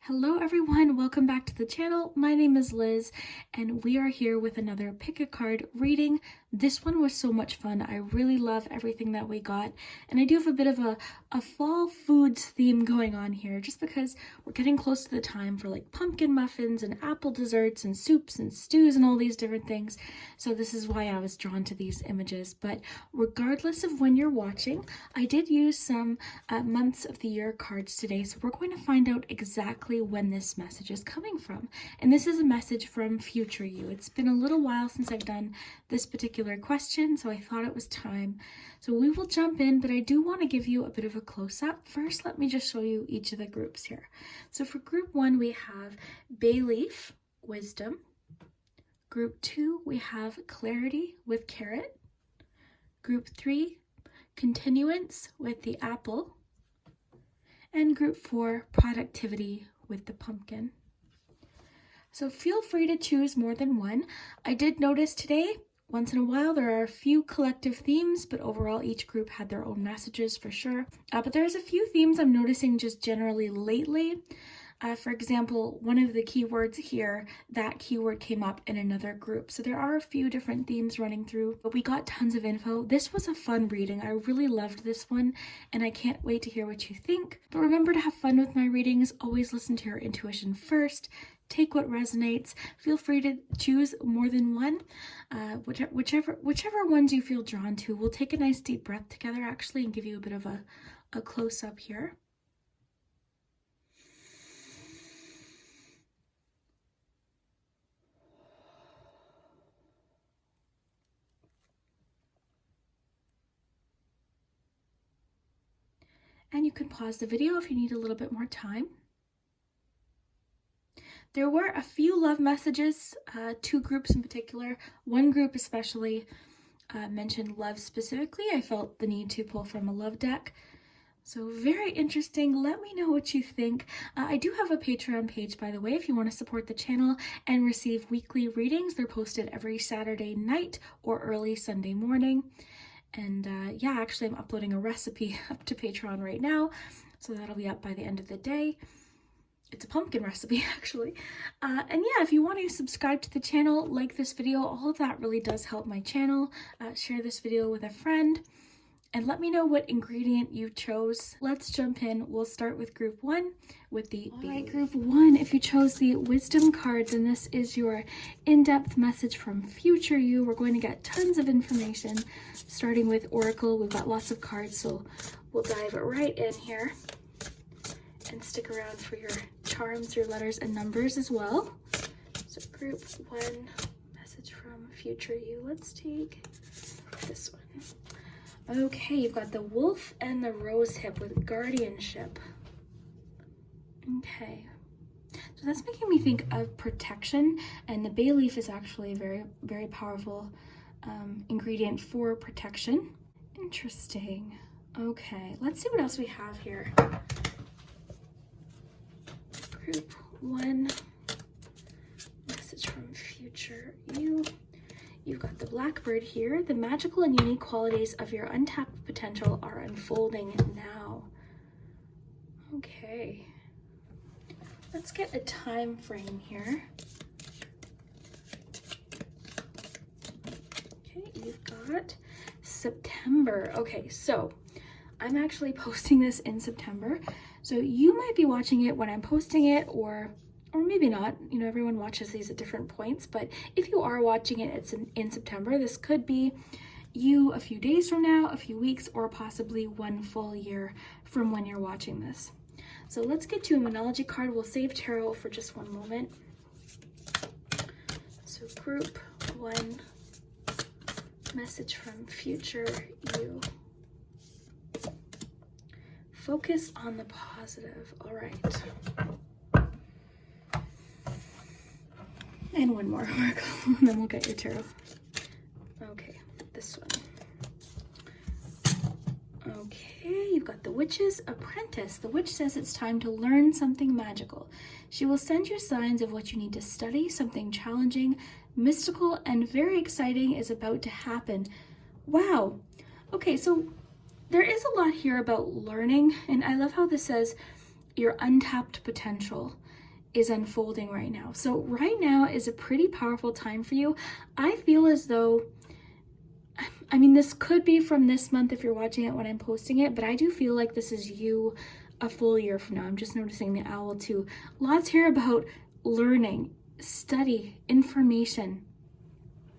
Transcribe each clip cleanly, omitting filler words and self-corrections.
Hello everyone, welcome back to the channel. My name is Liz and we are here with another pick a card reading. This one was so much fun. I really love everything that we got, and I do have a bit of a fall foods theme going on here just because we're getting close to the time for like pumpkin muffins and apple desserts and soups and stews and all these different things. So this is why I was drawn to these images. But regardless of when you're watching, I did use some months of the year cards today, so we're going to find out exactly when this message is coming from. And this is a message from future you. It's been a little while since I've done this particular question, so I thought it was time. So we will jump in, but I do want to give you a bit of a close-up. First, let me just show you each of the groups here. So for group 1, we have Bay Leaf, Wisdom. Group 2, we have Clarity with Carrot. Group 3, Continuance with the Apple. And group 4, Productivity with the Pumpkin. So feel free to choose more than one. I did notice today, once in a while, there are a few collective themes, but overall each group had their own messages for sure. But there's a few themes I'm noticing just generally lately. For example, one of the keywords here, that keyword came up in another group. So there are a few different themes running through, but we got tons of info. This was a fun reading. I really loved this one, and I can't wait to hear what you think. But remember to have fun with my readings. Always listen to your intuition first. Take what resonates. Feel free to choose more than one. Whichever ones you feel drawn to. We'll take a nice deep breath together actually and give you a bit of a close-up here. And you can pause the video if you need a little bit more time. There were a few love messages, 2 groups in particular. One group especially mentioned love specifically. I felt the need to pull from a love deck. So very interesting. Let me know what you think. I do have a Patreon page, by the way, if you want to support the channel and receive weekly readings. They're posted every Saturday night or early Sunday morning. And yeah, actually I'm uploading a recipe up to Patreon right now, so that'll be up by the end of the day. It's a pumpkin recipe actually. And yeah, if you want to subscribe to the channel, like this video, all of that really does help my channel. Share this video with a friend and let me know what ingredient you chose. Let's jump in. We'll start with group 1 with the group 1. If you chose the wisdom cards and this is your in-depth message from future you, we're going to get tons of information starting with Oracle. We've got lots of cards, so we'll dive right in here. And stick around for your charms, your letters, and numbers as well. So group 1, message from future you. Let's take this one. Okay, you've got the wolf and the rose hip with guardianship. Okay, so that's making me think of protection, and the bay leaf is actually a very, very powerful ingredient for protection. Interesting. Okay, let's see what else we have here. Group 1, message from future you. You've got the blackbird here. The magical and unique qualities of your untapped potential are unfolding now. Okay. Let's get a time frame here. Okay, you've got September. Okay, so I'm actually posting this in September. So you might be watching it when I'm posting it, or maybe not. You know, everyone watches these at different points, but if you are watching it, it's in September. This could be you a few days from now, a few weeks, or possibly 1 full year from when you're watching this. So let's get to a Moonology card. We'll save tarot for just one moment. So group 1, message from future you. Focus on the positive. All right. And one more oracle, and then we'll get your tarot. Okay, this one. Okay, you've got the witch's apprentice. The witch says it's time to learn something magical. She will send you signs of what you need to study. Something challenging, mystical, and very exciting is about to happen. Wow. Okay, so there is a lot here about learning, and I love how this says your untapped potential. is unfolding right now. So right now is a pretty powerful time for you. I feel as though, I mean, this could be from this month if you're watching it when I'm posting it, but I do feel like this is you a full year from now. I'm just noticing the owl too. Lots here about learning, study, information.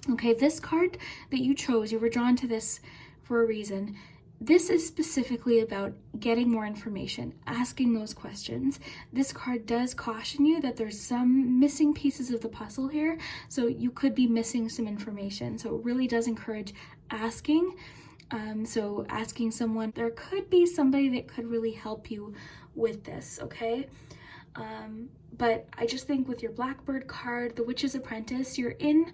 Okay, this card that you chose, you were drawn to this for a reason. This is specifically about getting more information, asking those questions. This card does caution you that there's some missing pieces of the puzzle here, so you could be missing some information. So it really does encourage asking. So asking someone, there could be somebody that could really help you with this, okay? But I just think with your Blackbird card, the Witch's Apprentice, you're in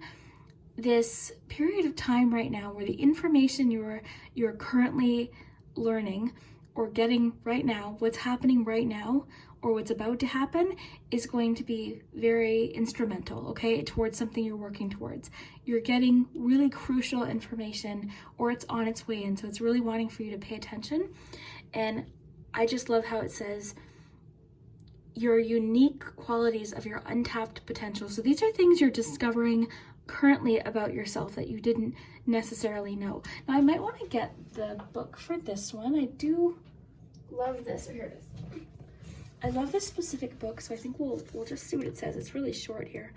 this period of time right now where the information you're currently learning or getting right now, what's happening right now or what's about to happen, is going to be very instrumental, okay, towards something you're working towards. You're getting really crucial information, or it's on its way in, so it's really wanting for you to pay attention. And I just love how it says your unique qualities of your untapped potential. So these are things you're discovering currently about yourself that you didn't necessarily know. Now I might want to get the book for this one. I do love this. Here it is. I love this specific book, so I think we'll just see what it says. It's really short here.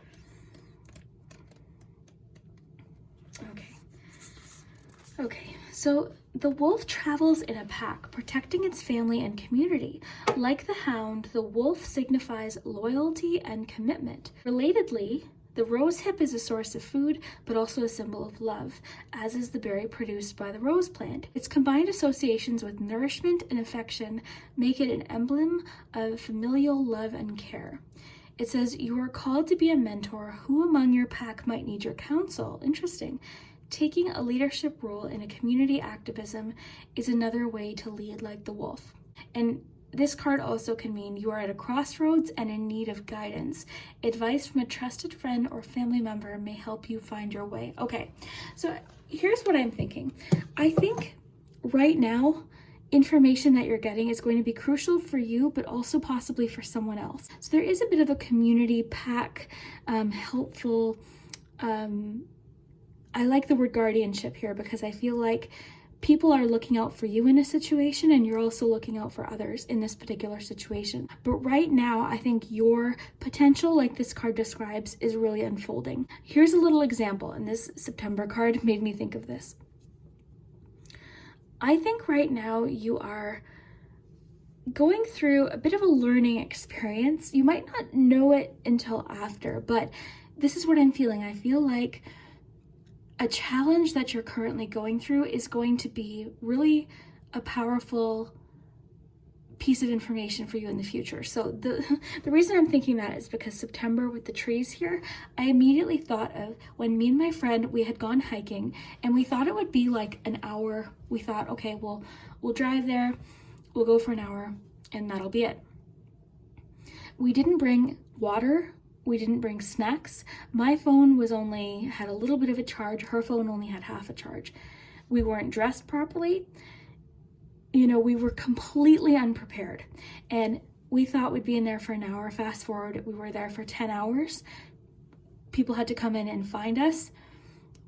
Okay, so the wolf travels in a pack, protecting its family and community. Like the hound, the wolf signifies loyalty and commitment. Relatedly, the rosehip is a source of food, but also a symbol of love, as is the berry produced by the rose plant. Its combined associations with nourishment and affection make it an emblem of familial love and care. It says, you are called to be a mentor. Who among your pack might need your counsel? Interesting. Taking a leadership role in a community activism is another way to lead like the wolf. And this card also can mean you are at a crossroads and in need of guidance. Advice from a trusted friend or family member may help you find your way. Okay, so here's what I'm thinking. I think right now, information that you're getting is going to be crucial for you, but also possibly for someone else. So there is a bit of a community pack, helpful, I like the word guardianship here because I feel like people are looking out for you in a situation and you're also looking out for others in this particular situation. But right now, I think your potential, like this card describes, is really unfolding. Here's a little example, and this September card made me think of this. I think right now you are going through a bit of a learning experience. You might not know it until after, but this is what I'm feeling. I feel like a challenge that you're currently going through is going to be really a powerful piece of information for you in the future. So the reason I'm thinking that is because September with the trees here, I immediately thought of when me and my friend, we had gone hiking and we thought it would be like an hour. We thought, okay, we'll drive there, we'll go for an hour and that'll be it. We didn't bring water. We didn't bring snacks. My phone had a little bit of a charge. Her phone only had half a charge. We weren't dressed properly. You know, we were completely unprepared. And we thought we'd be in there for an hour. Fast forward, we were there for 10 hours. People had to come in and find us.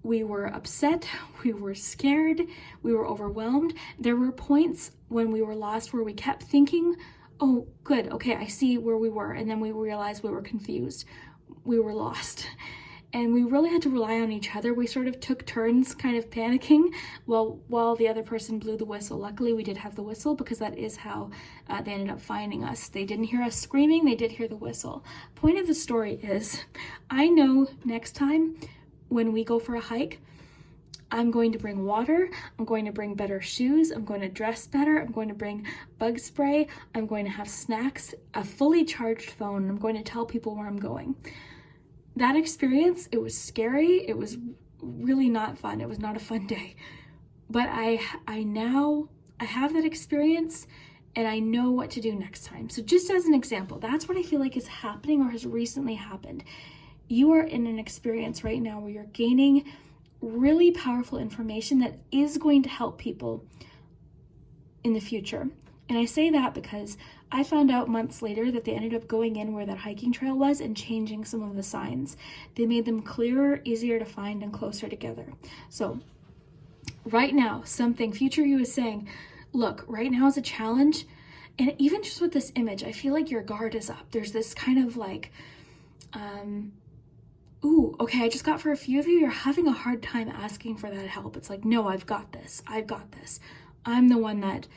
We were upset. We were scared. We were overwhelmed. There were points when we were lost where we kept thinking, oh, good, okay, I see where we were. And then we realized we were confused. We were lost. And we really had to rely on each other. We sort of took turns kind of panicking while the other person blew the whistle. Luckily, we did have the whistle because that is how they ended up finding us. They didn't hear us screaming, they did hear the whistle. Point of the story is, I know next time when we go for a hike, I'm going to bring water, I'm going to bring better shoes, I'm going to dress better, I'm going to bring bug spray, I'm going to have snacks, a fully charged phone, and I'm going to tell people where I'm going. That experience, it was scary, it was really not fun, it was not a fun day. But I have that experience and I know what to do next time. So just as an example, that's what I feel like is happening or has recently happened. You are in an experience right now where you're gaining really powerful information that is going to help people in the future. And I say that because I found out months later that they ended up going in where that hiking trail was and changing some of the signs. They made them clearer, easier to find, and closer together. So right now, something future you is saying, look, right now is a challenge. And even just with this image, I feel like your guard is up. There's this kind of like, ooh, okay, I just got for a few of you, you're having a hard time asking for that help. It's like, no, I've got this. I've got this. I'm the one that,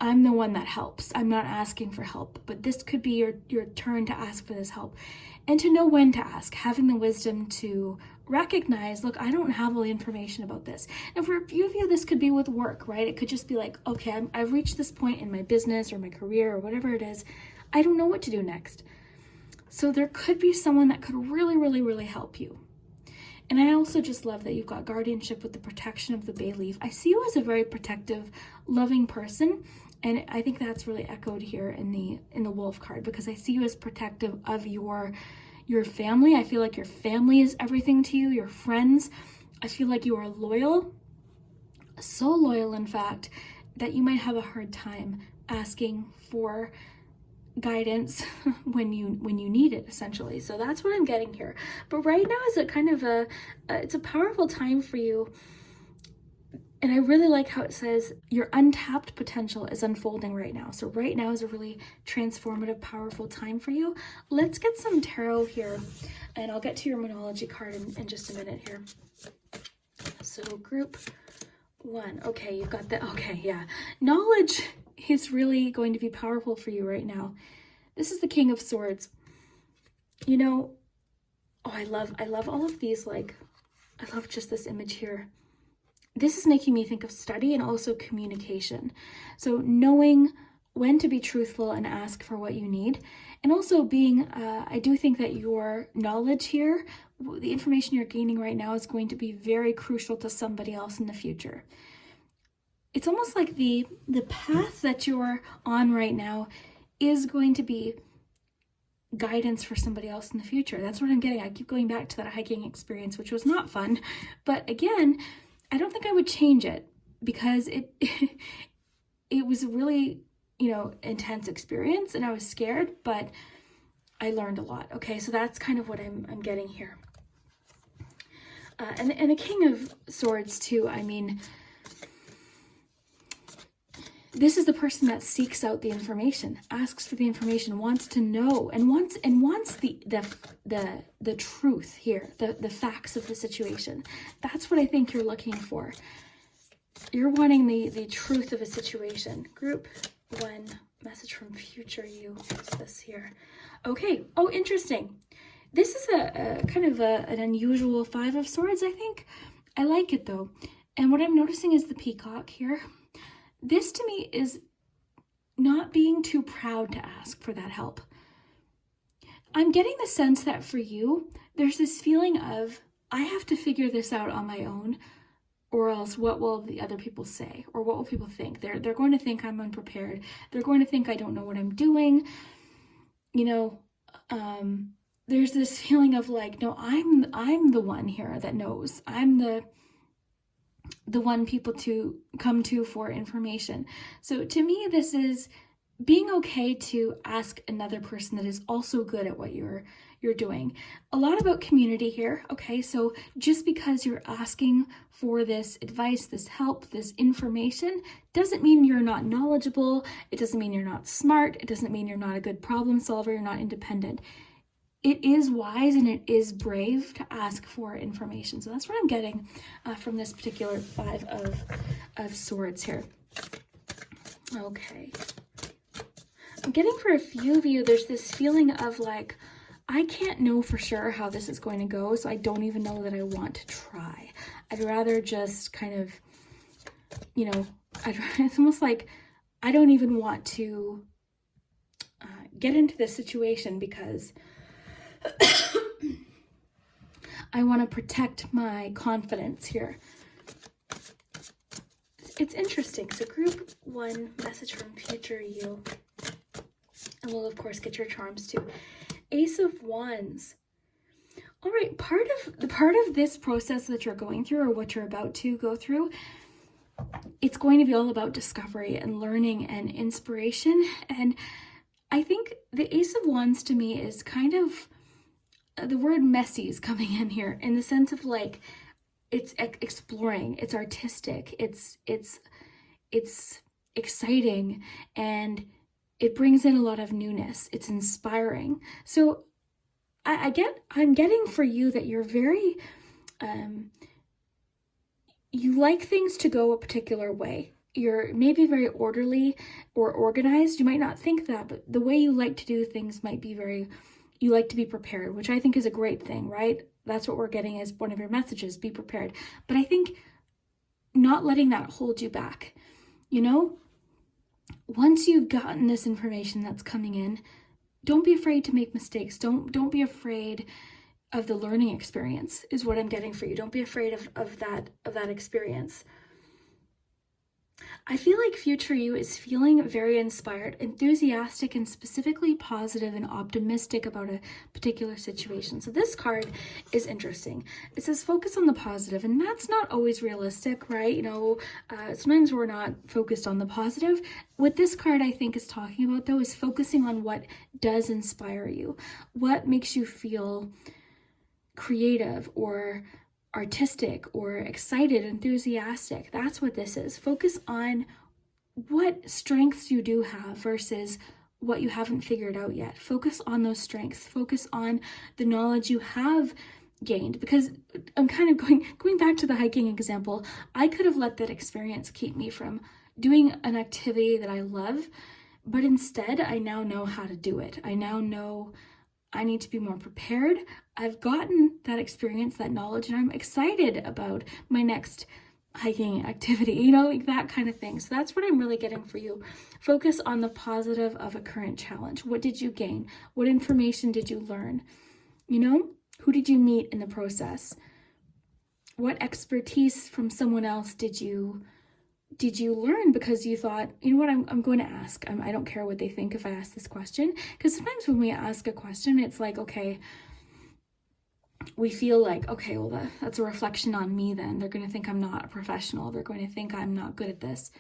I'm the one that helps. I'm not asking for help, but this could be your turn to ask for this help and to know when to ask, having the wisdom to recognize, look, I don't have all the information about this. And for a few of you, this could be with work, right? It could just be like, okay, I've reached this point in my business or my career or whatever it is. I don't know what to do next. So there could be someone that could really, really, really help you. And I also just love that you've got guardianship with the protection of the bay leaf. I see you as a very protective, loving person. And I think that's really echoed here in the wolf card, because I see you as protective of your family. I feel like your family is everything to you, your friends. I feel like you are loyal, so loyal, in fact, that you might have a hard time asking for guidance when you need it, essentially. So that's what I'm getting here. But right now is a kind of it's a powerful time for you. And I really like how it says your untapped potential is unfolding right now. So right now is a really transformative, powerful time for you. Let's get some tarot here, and I'll get to your Moonology card in just a minute here. So group 1. Okay, you've got the, okay, yeah. Knowledge is really going to be powerful for you right now. This is the King of Swords. Oh, I love all of these, like, I love just this image here. This is making me think of study and also communication. So knowing when to be truthful and ask for what you need. And also being, I do think that your knowledge here, the information you're gaining right now, is going to be very crucial to somebody else in the future. It's almost like the path that you're on right now is going to be guidance for somebody else in the future. That's what I'm getting. I keep going back to that hiking experience, which was not fun. But again, I don't think I would change it, because it was a really, intense experience, and I was scared, but I learned a lot. Okay, so that's kind of what I'm getting here. And the King of Swords too, I mean, this is the person that seeks out the information, asks for the information, wants to know, and wants the truth here, the facts of the situation. That's what I think you're looking for. You're wanting the truth of a situation. Group 1, message from future you. What's this here? Okay. Oh, interesting. This is a kind of an unusual 5 of Swords, I think. I like it though. And what I'm noticing is the peacock here. This to me is not being too proud to ask for that help. I'm getting the sense that for you, there's this feeling of, I have to figure this out on my own, or else what will the other people say? Or what will people think? They're going to think I'm unprepared. They're going to think I don't know what I'm doing. There's this feeling of like, no, I'm the one here that knows. I'm the one people to come to for information. So to me, this is being okay to ask another person that is also good at what you're doing. A lot about community here. Okay, so just because you're asking for this advice, this help, this information, doesn't mean you're not knowledgeable. It doesn't mean you're not smart. It doesn't mean you're not a good problem solver. You're not independent. It is wise and it is brave to ask for information. So that's what I'm getting from this particular 5 of Swords here. Okay. I'm getting for a few of you, there's this feeling of like, I can't know for sure how this is going to go, so I don't even know that I want to try. I'd rather just kind of, it's almost like I don't even want to get into this situation because I want to protect my confidence here. It's interesting. So group 1, message from future you. And we'll of course get your charms too. Ace of Wands. All right, part of this process that you're going through, or what you're about to go through, it's going to be all about discovery and learning and inspiration. And I think the Ace of Wands to me is kind of, the word messy is coming in here in the sense of like, it's exploring, it's artistic, it's exciting, and it brings in a lot of newness. It's inspiring. So I'm getting for you that you're very, you like things to go a particular way. You're maybe very orderly or organized. You might not think that, but the way you like to do things might be very, you like to be prepared, which I think is a great thing, right? That's what we're getting as one of your messages, be prepared. But I think not letting that hold you back. You know, once you've gotten this information that's coming in, don't be afraid to make mistakes. Don't be afraid of the learning experience is what I'm getting for you. Don't be afraid of that experience. I feel like future you is feeling very inspired, enthusiastic, and specifically positive and optimistic about a particular situation. So this card is interesting. It says focus on the positive, and that's not always realistic, right? You know, sometimes we're not focused on the positive. What this card I think is talking about though is focusing on what does inspire you, what makes you feel creative or artistic or excited, enthusiastic. That's what this is. Focus on what strengths you do have versus what you haven't figured out yet. Focus on those strengths. Focus on the knowledge you have gained, because I'm kind of going back to the hiking example. I could have let that experience keep me from doing an activity that I love, but instead I now know how to do it. I now know I need to be more prepared. I've gotten that experience, that knowledge, and I'm excited about my next hiking activity, you know, like that kind of thing. So that's what I'm really getting for you. Focus on the positive of a current challenge. What did you gain? What information did you learn? You know, who did you meet in the process? What expertise from someone else did you learn because you thought, you know what, I'm going to ask. I don't care what they think if I ask this question. Because sometimes when we ask a question, it's like, okay, we feel like, okay, well, that's a reflection on me then. They're going to think I'm not a professional. They're going to think I'm not good at this.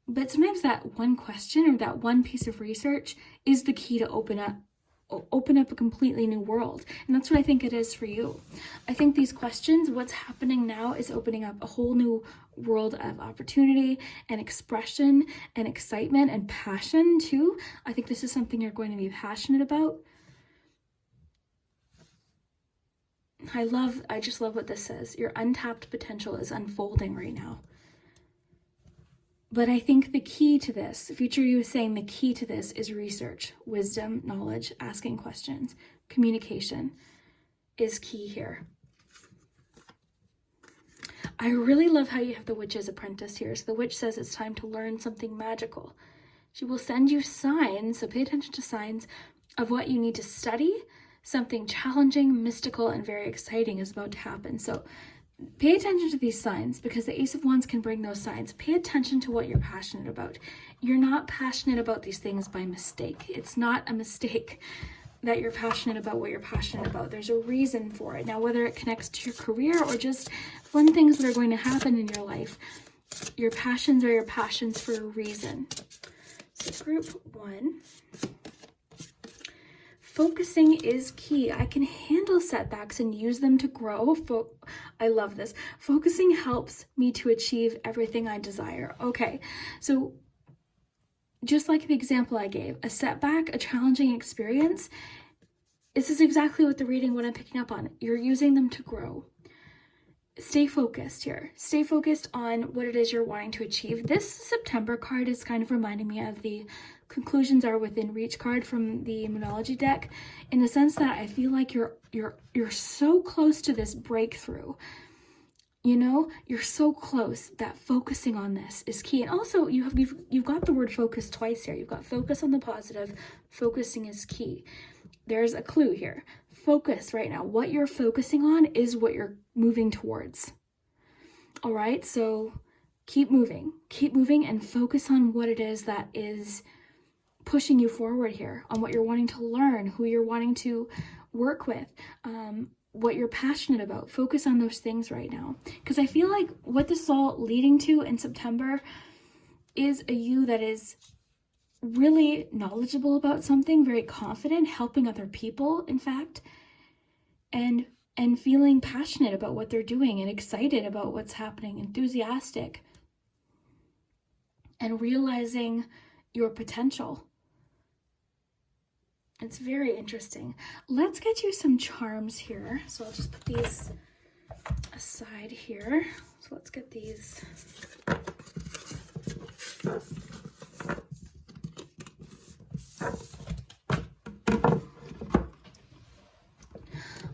But sometimes that one question or that one piece of research is the key to open up a completely new world. And that's what I think it is for you. I think these questions, what's happening now is opening up a whole new world of opportunity and expression and excitement and passion too. I think this is something you're going to be passionate about. I just love what this says. Your untapped potential is unfolding right now. But I think the key to this, future you is saying the key to this is research, wisdom, knowledge, asking questions, communication is key here. I really love how you have the Witch's Apprentice here. So the witch says it's time to learn something magical. She will send you signs, so pay attention to signs of what you need to study. Something challenging, mystical, and very exciting is about to happen. So pay attention to these signs, because the Ace of Wands can bring those signs. Pay attention to what you're passionate about. You're not passionate about these things by mistake. It's not a mistake that you're passionate about what you're passionate about. There's a reason for it. Now, whether it connects to your career or just fun things that are going to happen in your life, your passions are your passions for a reason. So group 1. Focusing is key. I can handle setbacks and use them to grow. I love this. Focusing helps me to achieve everything I desire. Okay, so just like the example I gave, a setback, a challenging experience, this is exactly what I'm picking up on. You're using them to grow. Stay focused here. Stay focused on what it is you're wanting to achieve. This September card is kind of reminding me of the conclusions are within reach card from the Moonology deck, in the sense that I feel like you're so close to this breakthrough. You know, you're so close that focusing on this is key. And also you've got the word focus twice here. You've got focus on the positive. Focusing is key. There's a clue here. Focus right now. What you're focusing on is what you're moving towards. All right, so keep moving and focus on what it is that is pushing you forward here, on what you're wanting to learn, who you're wanting to work with, what you're passionate about. Focus on those things right now. Because I feel like what this is all leading to in September is a you that is really knowledgeable about something, very confident, helping other people, in fact, and feeling passionate about what they're doing and excited about what's happening, enthusiastic, and realizing your potential. It's very interesting. Let's get you some charms here. So I'll just put these aside here. So let's get these.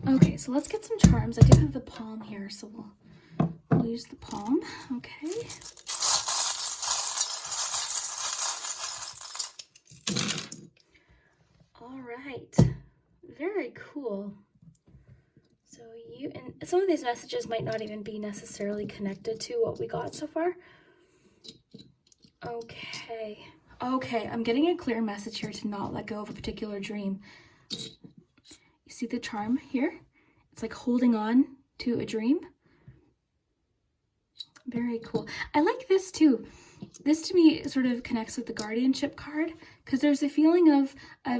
Okay, so let's get some charms. I do have the palm here, so we'll use the palm. Okay. All right. Very cool. So and some of these messages might not even be necessarily connected to what we got so far. Okay. Okay, I'm getting a clear message here to not let go of a particular dream. You see the charm here? It's like holding on to a dream. Very cool. I like this too. This to me sort of connects with the guardianship card, because there's a feeling of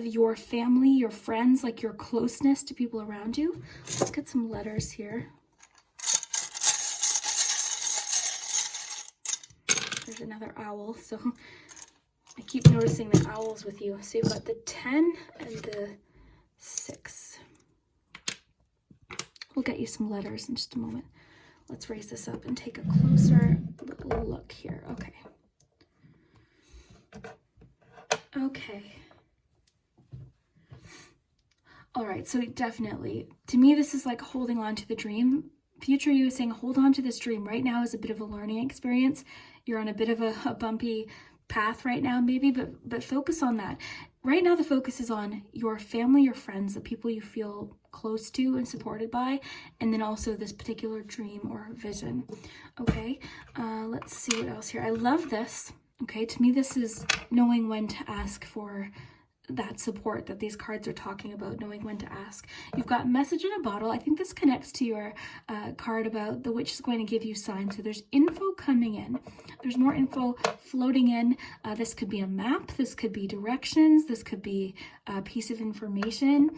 your family, your friends, like your closeness to people around you. Let's get some letters here. There's another owl, so I keep noticing the owls with you. So you've got the 10 and the 6. We'll get you some letters in just a moment. Let's raise this up and take a closer look here. Okay. Okay. All right, so definitely, to me, this is like holding on to the dream. Future you is saying, hold on to this dream. Right now is a bit of a learning experience. You're on a bit of a bumpy path right now, maybe, but focus on that. Right now, the focus is on your family, your friends, the people you feel close to and supported by, and then also this particular dream or vision. Okay, let's see what else here. I love this. Okay, to me, this is knowing when to ask for that support that these cards are talking about, knowing when to ask. You've got message in a bottle. I think this connects to your card about the witch is going to give you signs. So there's info coming in. There's more info floating in. This could be a map. This could be directions. This could be a piece of information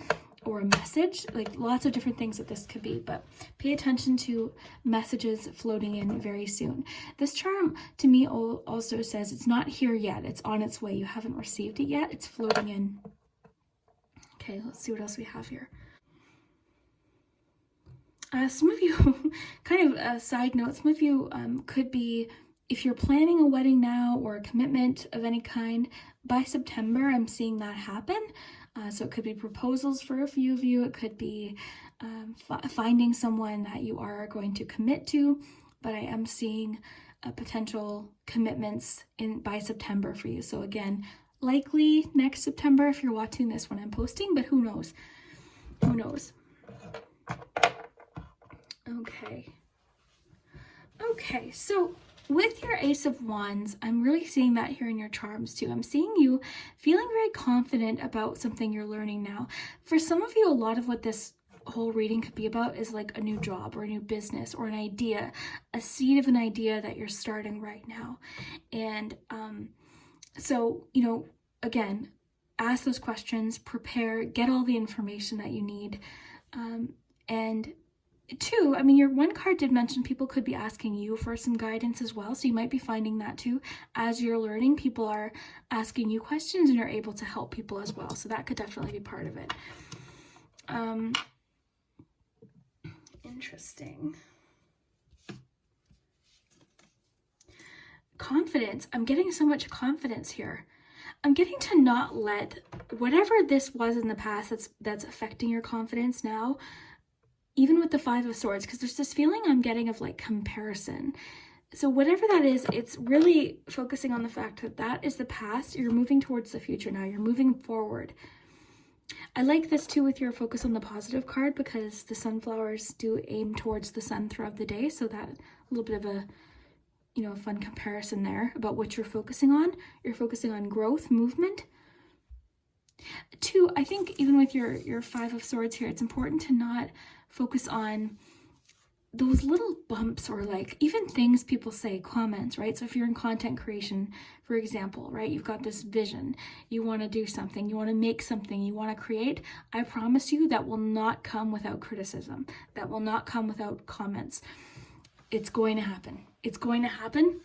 or a message, like lots of different things that this could be, but pay attention to messages floating in very soon. This charm to me also says it's not here yet. It's on its way. You haven't received it yet. It's floating in. Okay, let's see what else we have here. Some of you, kind of a side note, some of you could be, if you're planning a wedding now or a commitment of any kind, by September, I'm seeing that happen. So it could be proposals for a few of you. It could be finding someone that you are going to commit to. But I am seeing potential commitments by September for you. So again, likely next September if you're watching this when I'm posting, but who knows? Who knows? Okay. Okay, so with your Ace of Wands, I'm really seeing that here in your charms too. I'm seeing you feeling very confident about something you're learning now. For some of you, a lot of what this whole reading could be about is like a new job or a new business or an idea, a seed of an idea that you're starting right now. And so, you know, again, ask those questions, prepare, get all the information that you need. And two, I mean, your one card did mention people could be asking you for some guidance as well. So you might be finding that too. As you're learning, people are asking you questions and you're able to help people as well. So that could definitely be part of it. Interesting. Confidence. I'm getting so much confidence here. I'm getting to not let whatever this was in the past that's affecting your confidence now, even with the Five of Swords, because there's this feeling I'm getting of like comparison. So whatever that is, it's really focusing on the fact that that is the past. You're moving towards the future now. You're moving forward. I like this too with your focus on the positive card, because the sunflowers do aim towards the sun throughout the day. So that a little bit of a, you know, a fun comparison there about what you're focusing on. You're focusing on growth, movement. Two, I think even with your Five of Swords here, it's important to not focus on those little bumps or like even things people say, comments, right? So if you're in content creation, for example, right, you've got this vision, you want to do something, you want to make something, you want to create, I promise you that will not come without criticism. That will not come without comments. It's going to happen. It's going to happen,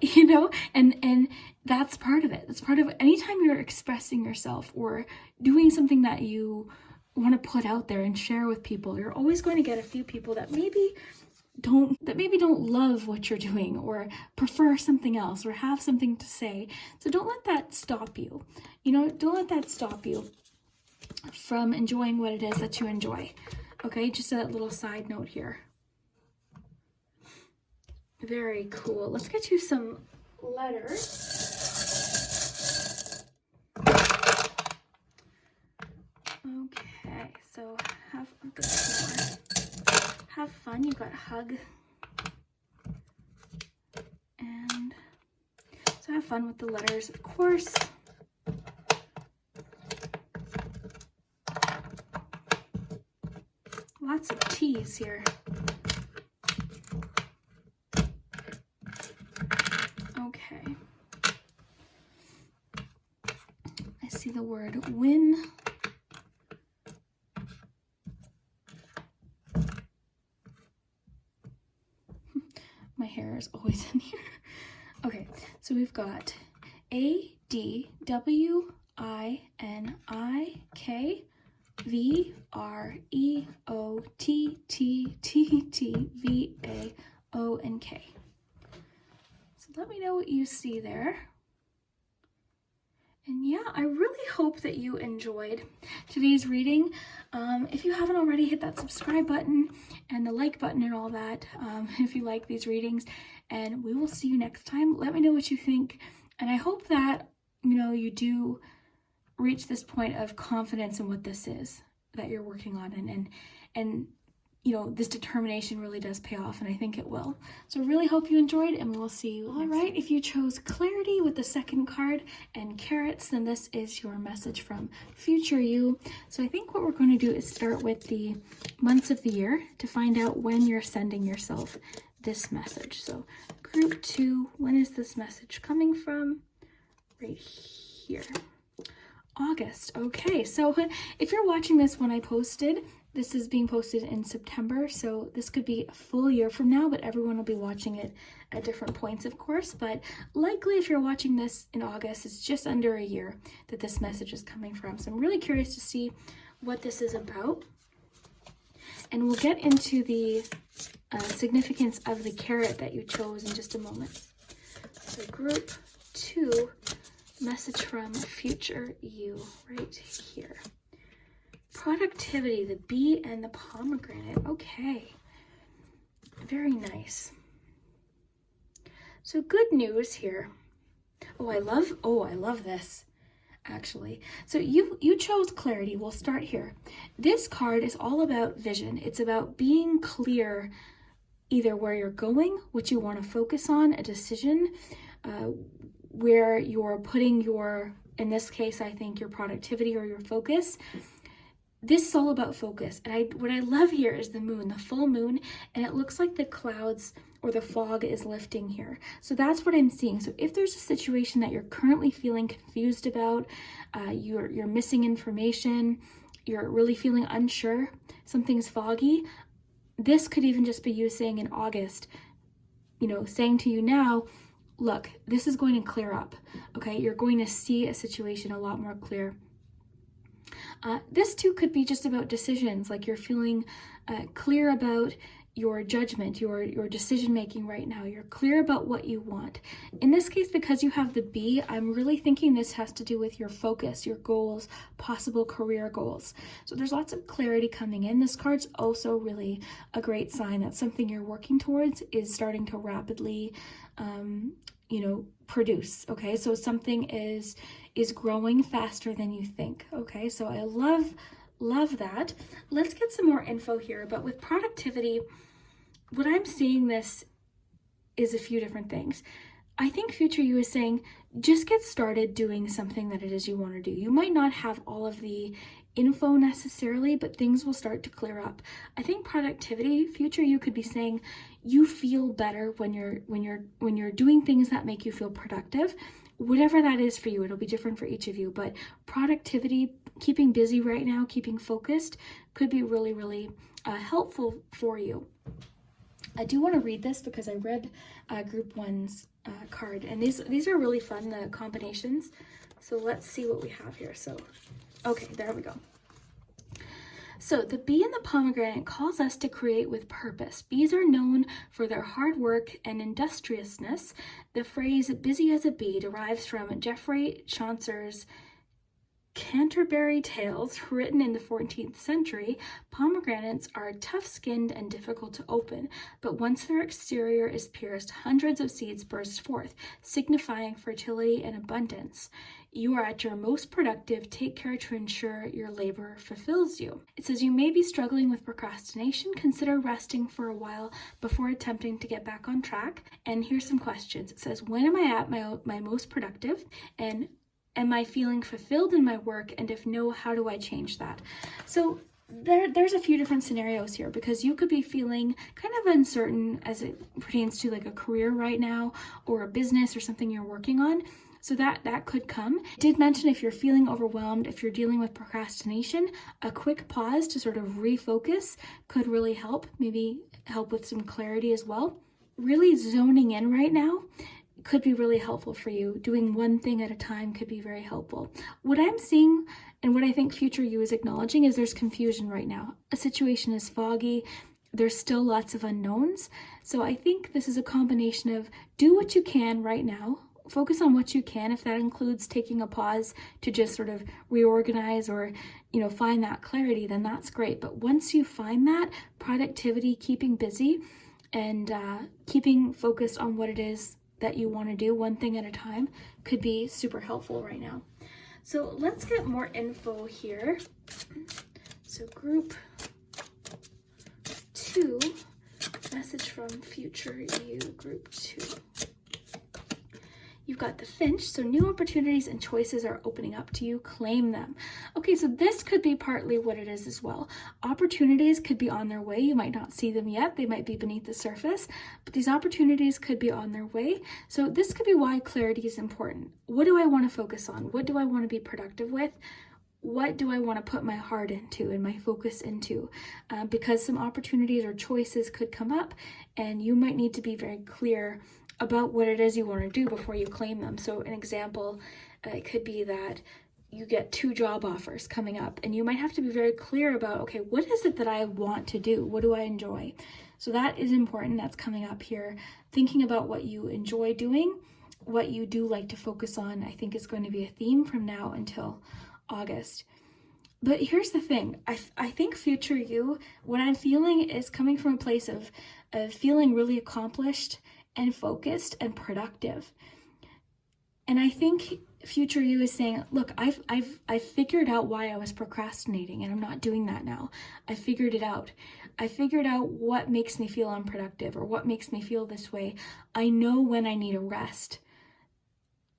you know, and that's part of it. That's part of anytime you're expressing yourself or doing something that you want to put out there and share with people, you're always going to get a few people that maybe don't love what you're doing or prefer something else or have something to say. So don't let that stop you. You know, don't let that stop you from enjoying what it is that you enjoy. Okay, just a little side note here. Very cool. Let's get you some letters. Okay, so have fun. You got hug, and so have fun with the letters, of course. Lots of T's here. Okay. I see the word win. My hair is always in here. Okay, so we've got ADWINIKVREOTTTVAO and K. So let me know what you see there. And yeah, I really hope that you enjoyed today's reading. If you haven't already, hit that subscribe button and the like button and all that if you like these readings. And we will see you next time. Let me know what you think. And I hope that, you know, you do reach this point of confidence in what this is that you're working on. And you know, this determination really does pay off, and I think it will. So really hope you enjoyed, and we will see you. All right, if you chose clarity with the second card and carrots, then this is your message from future you. So I think what we're going to do is start with the months of the year to find out when you're sending yourself this message. So group 2, when is this message coming from? Right here. August. Okay, so if you're watching this when I posted, this is being posted in September, so this could be a full year from now, but everyone will be watching it at different points, of course. But likely if you're watching this in August, it's just under a year that this message is coming from. So I'm really curious to see what this is about. And we'll get into the significance of the carrot that you chose in just a moment. So group 2, message from future you right here. Productivity, the bee and the pomegranate. Okay, very nice. So good news here. Oh, I love this, actually. So you chose clarity. We'll start here. This card is all about vision. It's about being clear, either where you're going, what you want to focus on, a decision, where you're putting your, in this case, I think your productivity or your focus. This is all about focus. And what I love here is the moon, the full moon, and it looks like the clouds or the fog is lifting here. So that's what I'm seeing. So if there's a situation that you're currently feeling confused about, you're missing information, you're really feeling unsure, something's foggy, this could even just be you saying in August, you know, saying to you now, look, this is going to clear up, okay? You're going to see a situation a lot more clear. This too could be just about decisions, like you're feeling clear about your judgment, your decision making right now. You're clear about what you want. In this case, because you have the bee, I'm really thinking this has to do with your focus, your goals, possible career goals. So there's lots of clarity coming in. This card's also really a great sign that something you're working towards is starting to rapidly you know, produce. Okay, so something is growing faster than you think. Okay, so I love that. Let's get some more info here. But with productivity, what I'm seeing this is a few different things. I think future you is saying, just get started doing something that it is you want to do. You might not have all of the info necessarily, but things will start to clear up. I think productivity, future you could be saying you feel better when you're doing things that make you feel productive. Whatever that is for you, it'll be different for each of you, but productivity, keeping busy right now, keeping focused could be really, really helpful for you. I do want to read this because I read group 1's card, and these are really fun, the combinations. So let's see what we have here. So, okay, there we go. So the bee and the pomegranate calls us to create with purpose. Bees are known for their hard work and industriousness. The phrase busy as a bee derives from Geoffrey Chaucer's Canterbury Tales, written in the 14th century. Pomegranates are tough-skinned and difficult to open, but once their exterior is pierced, hundreds of seeds burst forth, signifying fertility and abundance. You are at your most productive. Take care to ensure your labor fulfills you. It says you may be struggling with procrastination. Consider resting for a while before attempting to get back on track. And here's some questions. It says, when am I at my most productive? And am I feeling fulfilled in my work? And if no, how do I change that? So there's a few different scenarios here, because you could be feeling kind of uncertain as it pertains to like a career right now, or a business or something you're working on. So that could come. I did mention if you're feeling overwhelmed, if you're dealing with procrastination, a quick pause to sort of refocus could really help, maybe help with some clarity as well. Really zoning in right now could be really helpful for you. Doing one thing at a time could be very helpful. What I'm seeing, and what I think future you is acknowledging, is there's confusion right now. A situation is foggy. There's still lots of unknowns. So I think this is a combination of do what you can right now. Focus on what you can. If that includes taking a pause to just sort of reorganize or, find that clarity, then that's great. But once you find that, productivity, keeping busy, and keeping focused on what it is that you want to do, one thing at a time, could be super helpful right now. So let's get more info here. So group 2, message from future you, group 2. You've got the finch, so new opportunities and choices are opening up to you. Claim them. Okay, so this could be partly what it is as well. Opportunities could be on their way. You might not see them yet. They might be beneath the surface, but these opportunities could be on their way. So this could be why clarity is important. What do I want to focus on? What do I want to be productive with? What do I want to put my heart into and my focus into? Because some opportunities or choices could come up, and you might need to be very clear about what it is you want to do before you claim them. So an example, it could be that you get 2 job offers coming up, and you might have to be very clear about, okay, what is it that I want to do? What do I enjoy? So that is important. That's coming up here. Thinking about what you enjoy doing, what you do like to focus on, I think is going to be a theme from now until August. But here's the thing. I think future you, what I'm feeling is coming from a place of feeling really accomplished and focused and productive. And I think future you is saying, look, I've figured out why I was procrastinating, and I'm not doing that now. I figured it out. I figured out what makes me feel unproductive or what makes me feel this way. I know when I need a rest.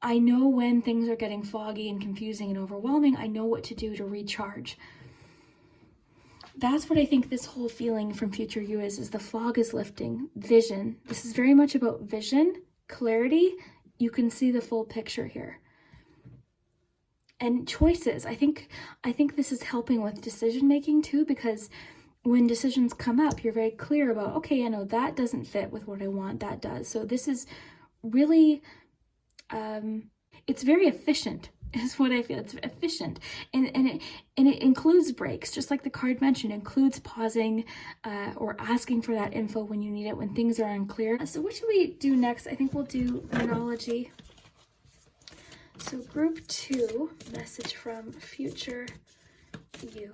I know when things are getting foggy and confusing and overwhelming. I know what to do to recharge. That's what I think this whole feeling from future you is the fog is lifting. Vision. This is very much about vision, clarity. You can see the full picture here. And choices. I think this is helping with decision making too, because when decisions come up, you're very clear about, okay, I know that doesn't fit with what I want, that does. So this is really, it's very efficient. Is what I feel. It's efficient, and it includes breaks, just like the card mentioned, includes pausing or asking for that info when you need it, when things are unclear. So what should we do next? I think we'll do Moonology. So group 2, message from future you.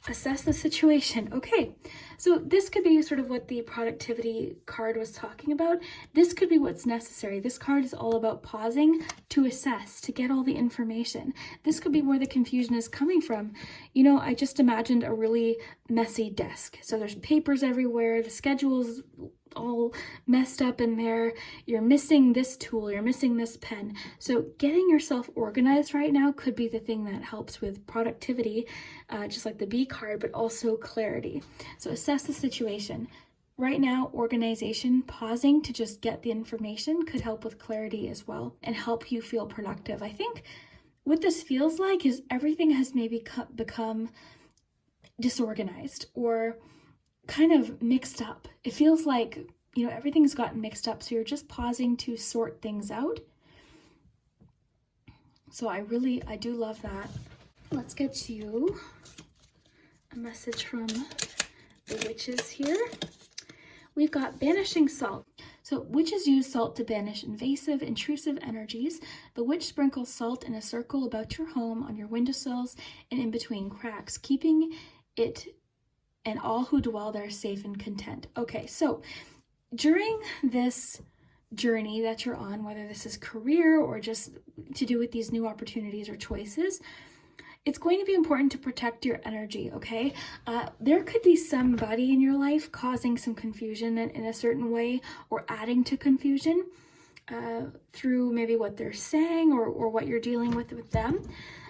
Assess the situation. Okay, so this could be sort of what the productivity card was talking about. This could be what's necessary. This card is all about pausing to assess, to get all the information. This could be where the confusion is coming from. I just imagined a really messy desk. So there's papers everywhere. The schedule's all messed up in there. You're missing this tool, you're missing this pen. So getting yourself organized right now could be the thing that helps with productivity, just like the B card, but also clarity. So assess the situation. Right now, organization, pausing to just get the information could help with clarity as well and help you feel productive. I think what this feels like is everything has maybe become disorganized or kind of mixed up. It feels like, you know, everything's gotten mixed up, so you're just pausing to sort things out. So I do love that. Let's get you a message from the witches here. We've got banishing salt. So witches use salt to banish invasive, intrusive energies. The witch sprinkles salt in a circle about your home, on your windowsills, and in between cracks, keeping it and all who dwell there safe and content. Okay, so during this journey that you're on, whether this is career or just to do with these new opportunities or choices, it's going to be important to protect your energy, okay? There could be somebody in your life causing some confusion in a certain way or adding to confusion through maybe what they're saying or what you're dealing with them.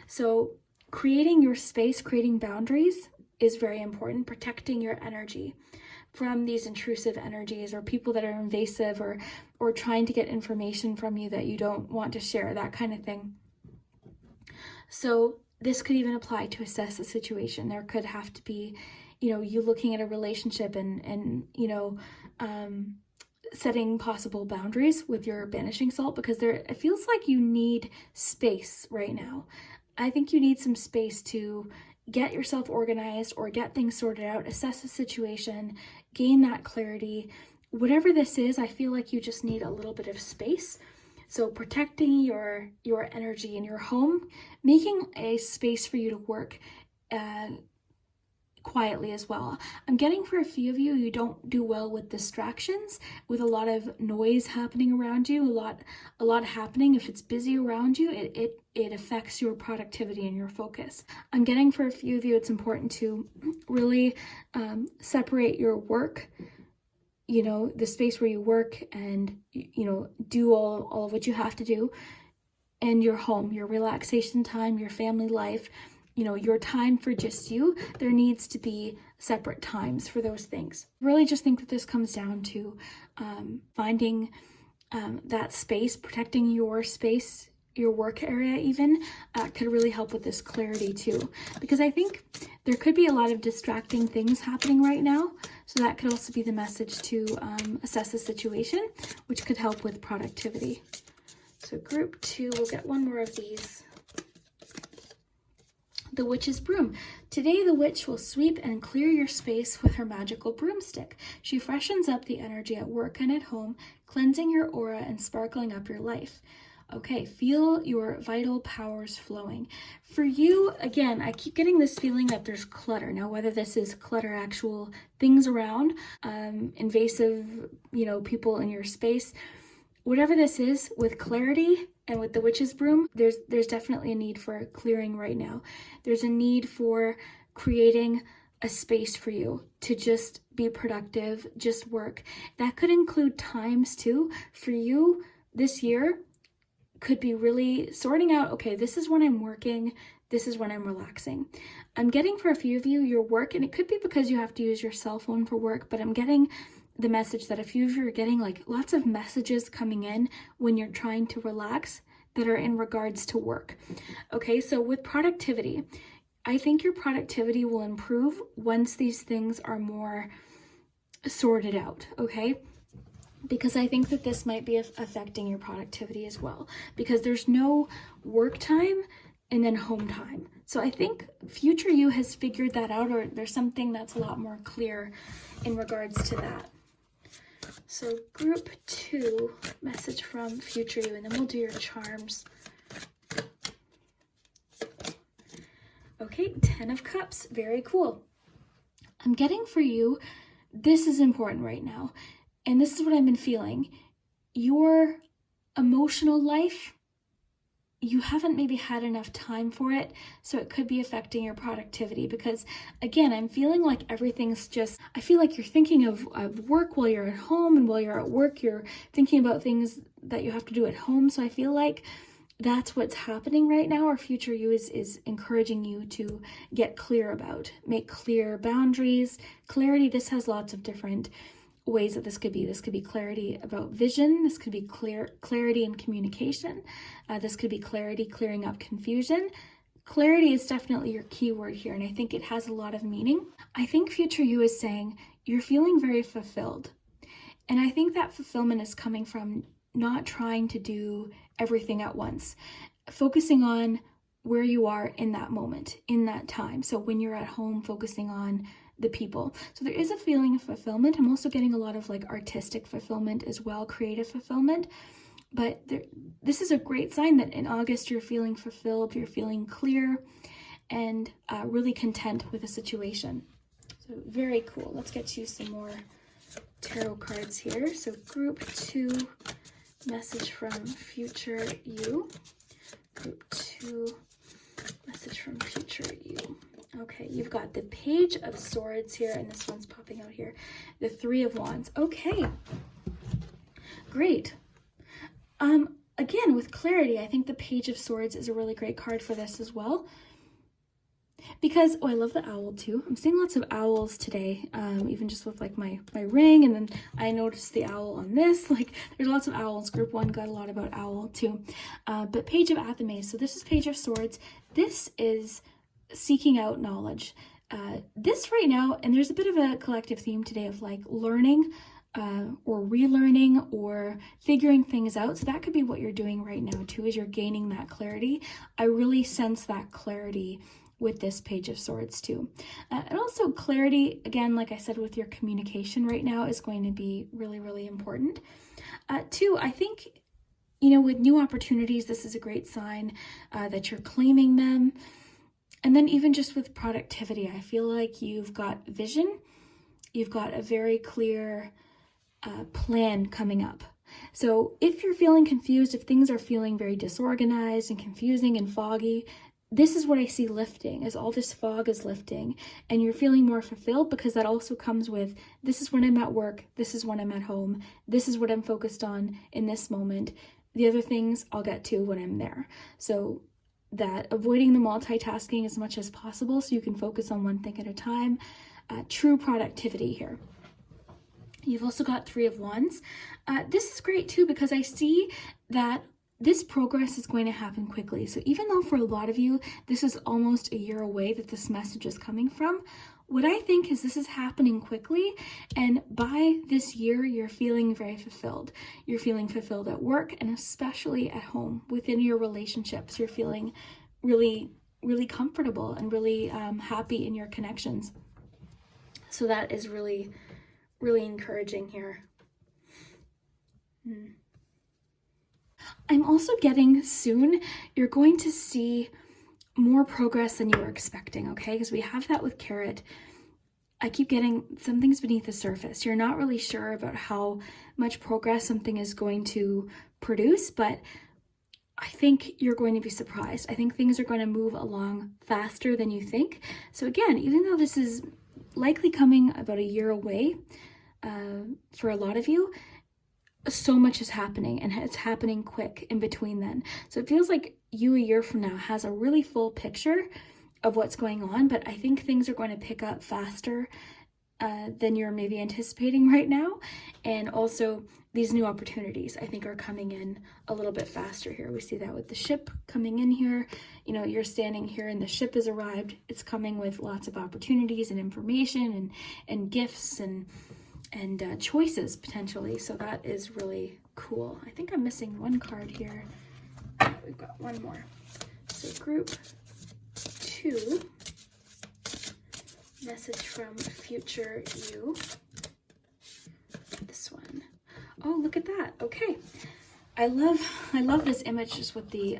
So creating your space, creating boundaries is very important. Protecting your energy from these intrusive energies or people that are invasive or trying to get information from you that you don't want to share, that kind of thing. So this could even apply to assess the situation. There could have to be, you know, you looking at a relationship and you know, setting possible boundaries with your banishing salt, because it feels like you need space right now. I think you need some space to get yourself organized or get things sorted out, assess the situation, gain that clarity. Whatever this is, I feel like you just need a little bit of space. So protecting your energy in your home, making a space for you to work quietly as well. I'm getting for a few of you, you don't do well with distractions, with a lot of noise happening around you, a lot happening. If it's busy around you, it affects your productivity and your focus. I'm getting for a few of you, it's important to really separate your work, you know, the space where you work and, you know, do all of what you have to do, and your home, your relaxation time, your family life, you know, your time for just you. There needs to be separate times for those things. Really just think that this comes down to finding that space, protecting your space, your work area even, could really help with this clarity too. Because I think there could be a lot of distracting things happening right now. So that could also be the message to assess the situation, which could help with productivity. So group 2, we'll get one more of these. The witch's broom. Today the witch will sweep and clear your space with her magical broomstick. She freshens up the energy at work and at home, cleansing your aura and sparkling up your life. Okay, feel your vital powers flowing. For you, again, I keep getting this feeling that there's clutter. Now, whether this is clutter, actual things around, invasive, you know, people in your space, whatever this is, with clarity and with the witch's broom, there's definitely a need for clearing right now. There's a need for creating a space for you to just be productive, just work. That could include times too. For you this year could be really sorting out, okay, this is when I'm working, this is when I'm relaxing. I'm getting for a few of you, your work, and it could be because you have to use your cell phone for work, but I'm getting the message that a few of you are getting like lots of messages coming in when you're trying to relax that are in regards to work. Okay, so with productivity, I think your productivity will improve once these things are more sorted out, okay? Because I think that this might be affecting your productivity as well, because there's no work time and then home time. So I think future you has figured that out, or there's something that's a lot more clear in regards to that. So group 2, message from future you, and then we'll do your charms. Okay, 10 of Cups, very cool. I'm getting for you, this is important right now, and this is what I've been feeling. Your emotional life, you haven't maybe had enough time for it, so it could be affecting your productivity, because again, I'm feeling like everything's just, I feel like you're thinking of work while you're at home, and while you're at work, you're thinking about things that you have to do at home. So I feel like that's what's happening right now. Our future you is encouraging you to get clear about, make clear boundaries, clarity. This has lots of different ways that this could be. This could be clarity about vision. This could be clarity in communication. This could be clarity, clearing up confusion. Clarity is definitely your key word here, and I think it has a lot of meaning. I think future you is saying you're feeling very fulfilled. And I think that fulfillment is coming from not trying to do everything at once, focusing on where you are in that moment, in that time. So when you're at home, focusing on the people. So there is a feeling of fulfillment. I'm also getting a lot of like artistic fulfillment as well, creative fulfillment. But this is a great sign that in August you're feeling fulfilled, you're feeling clear, and really content with the situation. So very cool. Let's get you some more tarot cards here. So group 2, message from future you. Group 2, message from future you. Okay, you've got the Page of Swords here, and this one's popping out here. The 3 of Wands. Okay, great. Again, with clarity, I think the Page of Swords is a really great card for this as well. Because, oh, I love the owl too. I'm seeing lots of owls today, even just with like my ring, and then I noticed the owl on this. Like, there's lots of owls. Group 1 got a lot about owl too. But Page of Athame. So this is Page of Swords. This is seeking out knowledge. This right now, and there's a bit of a collective theme today of like learning or relearning or figuring things out. So that could be what you're doing right now too, is you're gaining that clarity. I really sense that clarity with this Page of Swords too. And also clarity, again, like I said, with your communication right now is going to be really, really important. Two, I think, you know, with new opportunities, this is a great sign that you're claiming them. And then even just with productivity, I feel like you've got vision, you've got a very clear plan coming up. So if you're feeling confused, if things are feeling very disorganized and confusing and foggy, this is what I see lifting, is all this fog is lifting, and you're feeling more fulfilled, because that also comes with, this is when I'm at work, this is when I'm at home, this is what I'm focused on in this moment. The other things I'll get to when I'm there. So that avoiding the multitasking as much as possible so you can focus on one thing at a time. True productivity here. You've also got 3 of Wands. This is great too, because I see that this progress is going to happen quickly. So even though for a lot of you, this is almost a year away that this message is coming from, what I think is this is happening quickly, and by this year, you're feeling very fulfilled. You're feeling fulfilled at work, and especially at home, within your relationships. You're feeling really, really comfortable and really happy in your connections. So that is really, really encouraging here. I'm also getting soon, you're going to see more progress than you were expecting, okay? Because we have that with Carrot. I keep getting something's beneath the surface. You're not really sure about how much progress something is going to produce, but I think you're going to be surprised. I think things are going to move along faster than you think. So again, even though this is likely coming about a year away for a lot of you, so much is happening, and it's happening quick in between then. So it feels like you a year from now has a really full picture of what's going on, but I think things are going to pick up faster than you're maybe anticipating right now. And also these new opportunities I think are coming in a little bit faster here. We see that with the ship coming in here. You know, you're standing here and the ship has arrived. It's coming with lots of opportunities and information and gifts and choices potentially. So that is really cool. I think I'm missing one card here. We've got one more. So group 2, message from future you. This one. Oh, look at that. Okay. I love this image just with the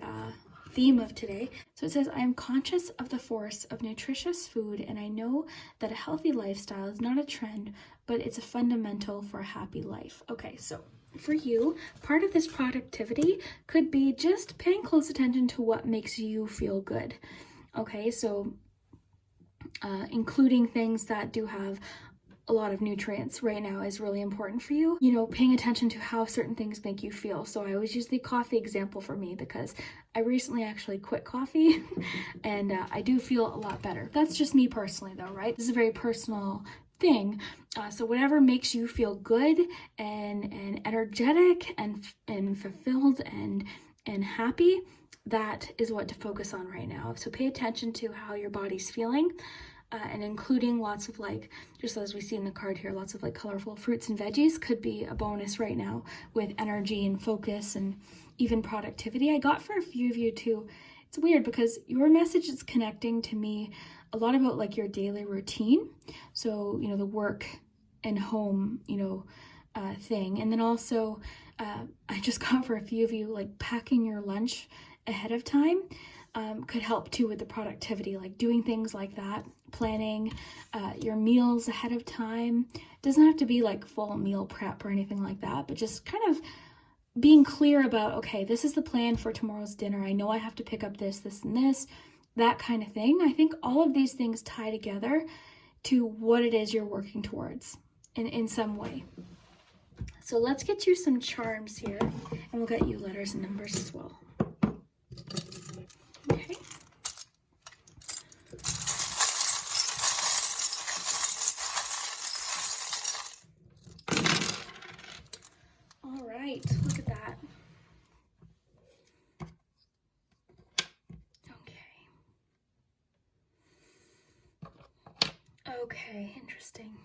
theme of today. So it says, I am conscious of the force of nutritious food, and I know that a healthy lifestyle is not a trend, but it's a fundamental for a happy life. Okay, so for you, part of this productivity could be just paying close attention to what makes you feel good. Okay, so including things that do have a lot of nutrients right now is really important for you. You know, paying attention to how certain things make you feel. So I always use the coffee example for me because I recently actually quit coffee and I do feel a lot better. That's just me personally though, right? This is a very personal thing. So whatever makes you feel good and energetic and fulfilled and happy, that is what to focus on right now. So pay attention to how your body's feeling. And including lots of, like, just as we see in the card here, lots of like colorful fruits and veggies could be a bonus right now with energy and focus and even productivity. I got for a few of you too. It's weird because your message is connecting to me a lot about like your daily routine. So, you know, the work and home, you know, thing. And then also, I just got for a few of you, like packing your lunch ahead of time could help too with the productivity, like doing things like that, planning your meals ahead of time. It doesn't have to be like full meal prep or anything like that, but just kind of being clear about, okay, this is the plan for tomorrow's dinner. I know I have to pick up this, and this, that kind of thing. I think all of these things tie together to what it is you're working towards in some way. So let's get you some charms here, and we'll get you letters and numbers as well. Okay. All right, look at that. Okay, interesting.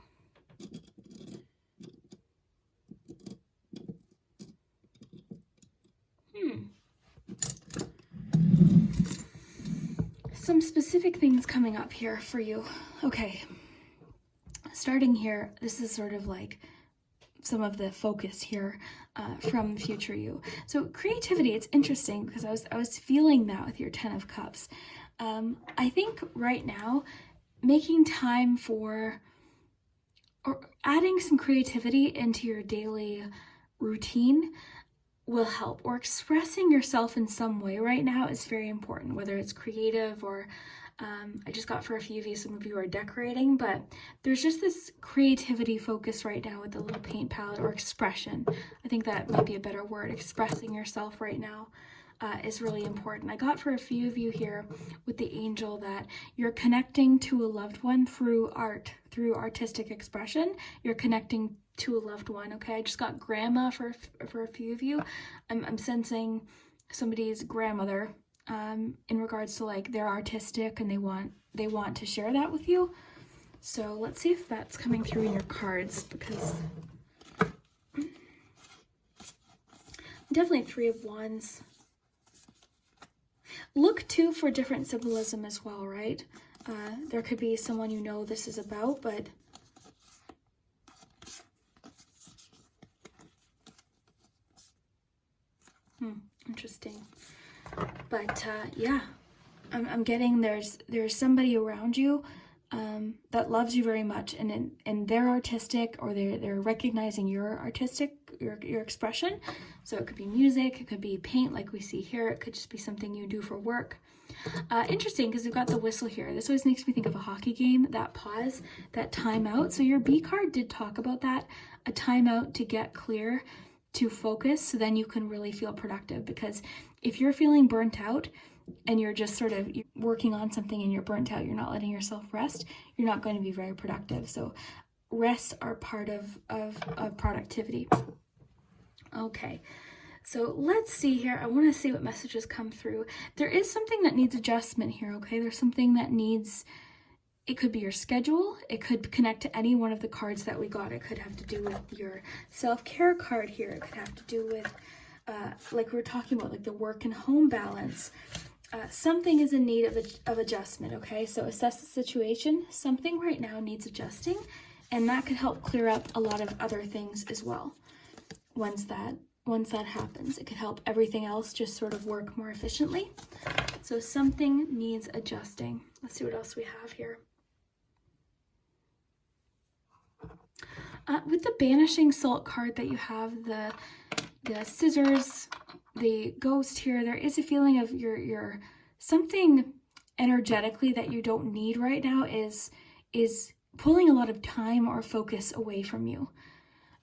Some specific things coming up here for you. Okay, starting here, this is sort of like some of the focus here from future you. So creativity, it's interesting because I was feeling that with your 10 of Cups. I think right now, making time for or adding some creativity into your daily routine will help, or expressing yourself in some way right now is very important, whether it's creative or I just got for a few of you, some of you are decorating, but there's just this creativity focus right now with the little paint palette, or expression. I think that might be a better word. Expressing yourself right now is really important. I got for a few of you here with the angel that you're connecting to a loved one through art, through artistic expression. You're connecting to a loved one. Okay, I just got grandma for a few of you. I'm sensing somebody's grandmother in regards to like they're artistic and they want to share that with you. So let's see if that's coming through in your cards, because definitely 3 of Wands. Look too for different symbolism as well, right? There could be someone you know this is about, but interesting. But yeah, I'm getting there's somebody around you that loves you very much, and they're artistic, or they're recognizing your artistic, your expression. So it could be music, it could be paint like we see here, it could just be something you do for work. Interesting, because we've got the whistle here. This always makes me think of a hockey game, that pause, that timeout. So your B card did talk about that, a timeout to get clear, to focus, so then you can really feel productive. Because if you're feeling burnt out and you're just sort of working on something and you're burnt out, you're not letting yourself rest, you're not going to be very productive. So rests are part of productivity. Okay, so let's see here. I want to see what messages come through. There is something that needs adjustment here, okay? There's something that needs, it could be your schedule. It could connect to any one of the cards that we got. It could have to do with your self-care card here. It could have to do with, like we were talking about, like the work and home balance. Something is in need of adjustment, okay? So assess the situation. Something right now needs adjusting, and that could help clear up a lot of other things as well. Once that happens, it could help everything else just sort of work more efficiently. So something needs adjusting. Let's see what else we have here. With the Banishing Salt card that you have, the scissors, the ghost here, there is a feeling of your something energetically that you don't need right now is pulling a lot of time or focus away from you.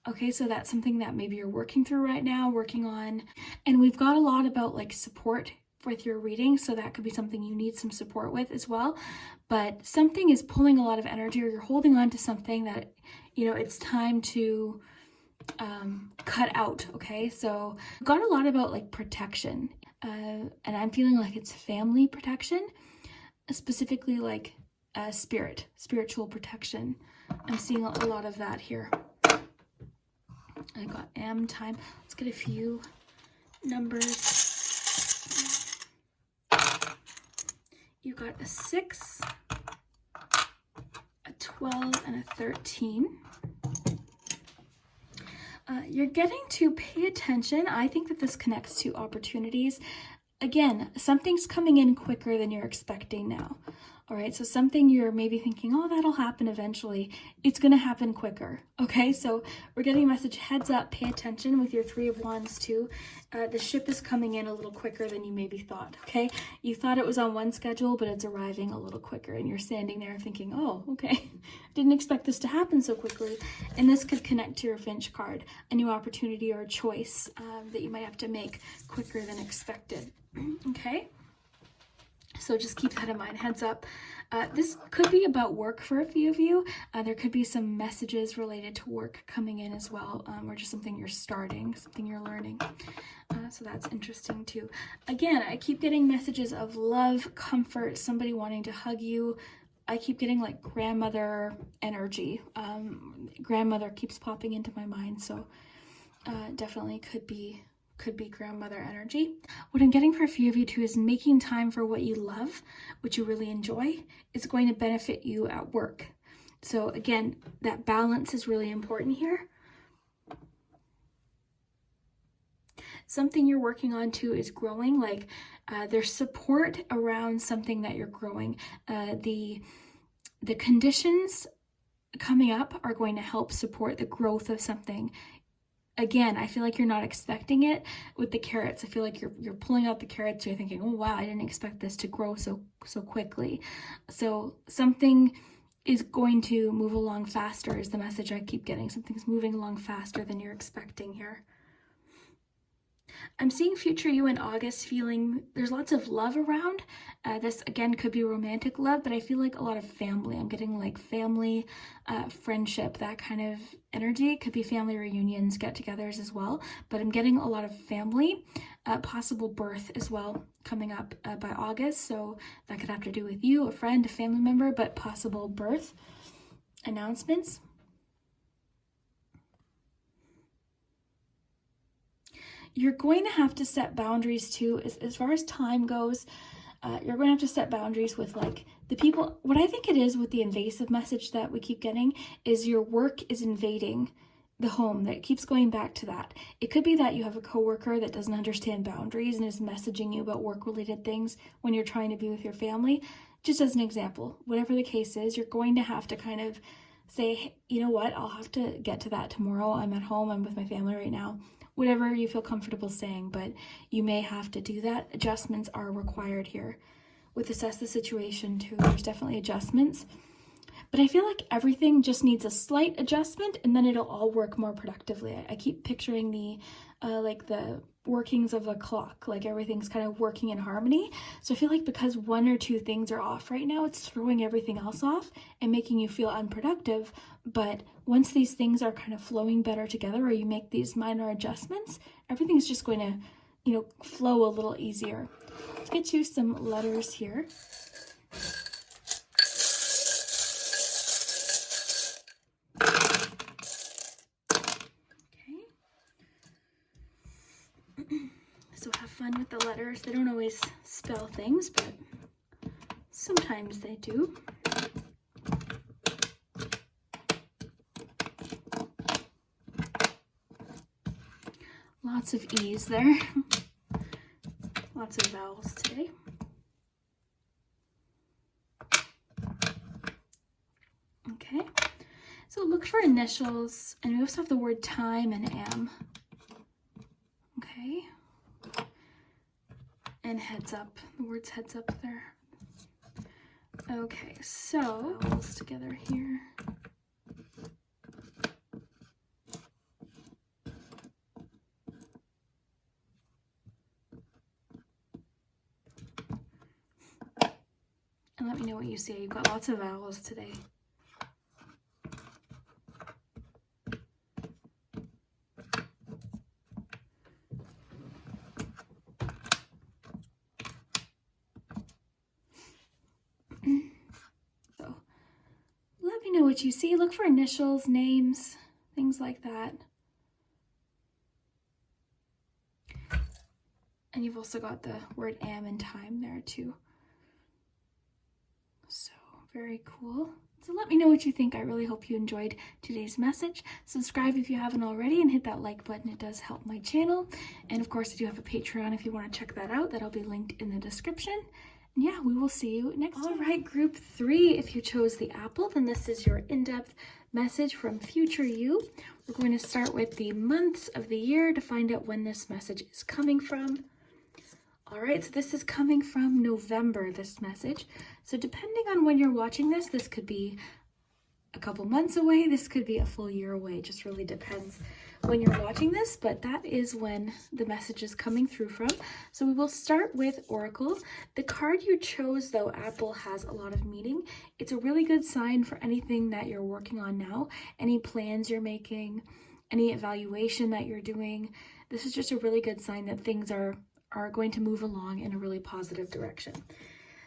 Okay, so that's something that maybe you're working through right now, working on. And we've got a lot about like support with your reading, so that could be something you need some support with as well. But something is pulling a lot of energy, or you're holding on to something that, you know, it's time to cut out. Okay, so got a lot about like protection, and I'm feeling like it's family protection, specifically like spiritual protection. I'm seeing a lot of that here. I got time. Let's get a few numbers. You got a 6, a 12, and a 13. You're getting to pay attention. I think that this connects to opportunities. Again, something's coming in quicker than you're expecting now. All right, so something you're maybe thinking, oh, that'll happen eventually. It's going to happen quicker. Okay, so we're getting a message, heads up, pay attention with your 3 of Wands too. The ship is coming in a little quicker than you maybe thought. Okay, you thought it was on one schedule, but it's arriving a little quicker, and you're standing there thinking, oh, okay, didn't expect this to happen so quickly. And this could connect to your Finch card, a new opportunity or a choice that you might have to make quicker than expected. Okay. So just keep that in mind, heads up. This could be about work for a few of you. There could be some messages related to work coming in as well, or just something you're starting, something you're learning. So that's interesting too. Again, I keep getting messages of love, comfort, somebody wanting to hug you. I keep getting like grandmother energy. Grandmother keeps popping into my mind, so definitely could be grandmother energy. What I'm getting for a few of you too is making time for what you love, what you really enjoy. It's going to benefit you at work. So again, that balance is really important here. Something you're working on too is growing, like there's support around something that you're growing. The conditions coming up are going to help support the growth of something. Again, I feel like you're not expecting it with the carrots. I feel like you're pulling out the carrots. You're thinking, oh wow, I didn't expect this to grow so quickly. So something is going to move along faster is the message I keep getting. Something's moving along faster than you're expecting here. I'm seeing future you in August feeling there's lots of love around. This again could be romantic love, but I feel like a lot of family. I'm getting like family, friendship, that kind of energy. It could be family reunions, get-togethers as well, but I'm getting a lot of family, possible birth as well coming up by August. So that could have to do with you, a friend, a family member, but possible birth announcements. You're going to have to set boundaries too, as far as time goes. You're going to have to set boundaries with like the people. What I think it is with the invasive message that we keep getting is your work is invading the home. That keeps going back to that. It could be that you have a coworker that doesn't understand boundaries and is messaging you about work-related things when you're trying to be with your family. Just as an example, whatever the case is, you're going to have to kind of say, hey, you know what, I'll have to get to that tomorrow. I'm at home. I'm with my family right now. Whatever you feel comfortable saying, but you may have to do that. Adjustments are required here. With assess the situation too, there's definitely adjustments. But I feel like everything just needs a slight adjustment and then it'll all work more productively. I keep picturing the like the workings of a clock, like everything's kind of working in harmony. So I feel like because 1 or 2 things are off right now, it's throwing everything else off and making you feel unproductive. But once these things are kind of flowing better together, or you make these minor adjustments, everything's just going to, you know, flow a little easier. Let's get you some letters here. So have fun with the letters. They don't always spell things, but sometimes they do. Lots of E's there. Lots of vowels today. Okay. So look for initials, and we also have the word time and am. Okay. And heads up. The word's heads up there. Okay, so vowels together here. And let me know what you see. You've got lots of vowels today. So let me know what you see. Look for initials, names, things like that. And you've also got the word am and time there too. So very cool. So let me know what you think. I really hope you enjoyed today's message. Subscribe if you haven't already and hit that like button. It does help my channel. And of course, I do have a Patreon if you want to check that out. That'll be linked in the description. And yeah, we will see you next time. All right, group 3, if you chose the apple, then this is your in-depth message from future you. We're going to start with the months of the year to find out when this message is coming from. All right, so this is coming from November, this message. So depending on when you're watching this, this could be a couple months away, this could be a full year away, just really depends when you're watching this, but that is when the message is coming through from. So we will start with Oracle. The card you chose, though, Apple, has a lot of meaning. It's a really good sign for anything that you're working on now, any plans you're making, any evaluation that you're doing. This is just a really good sign that things are going to move along in a really positive direction.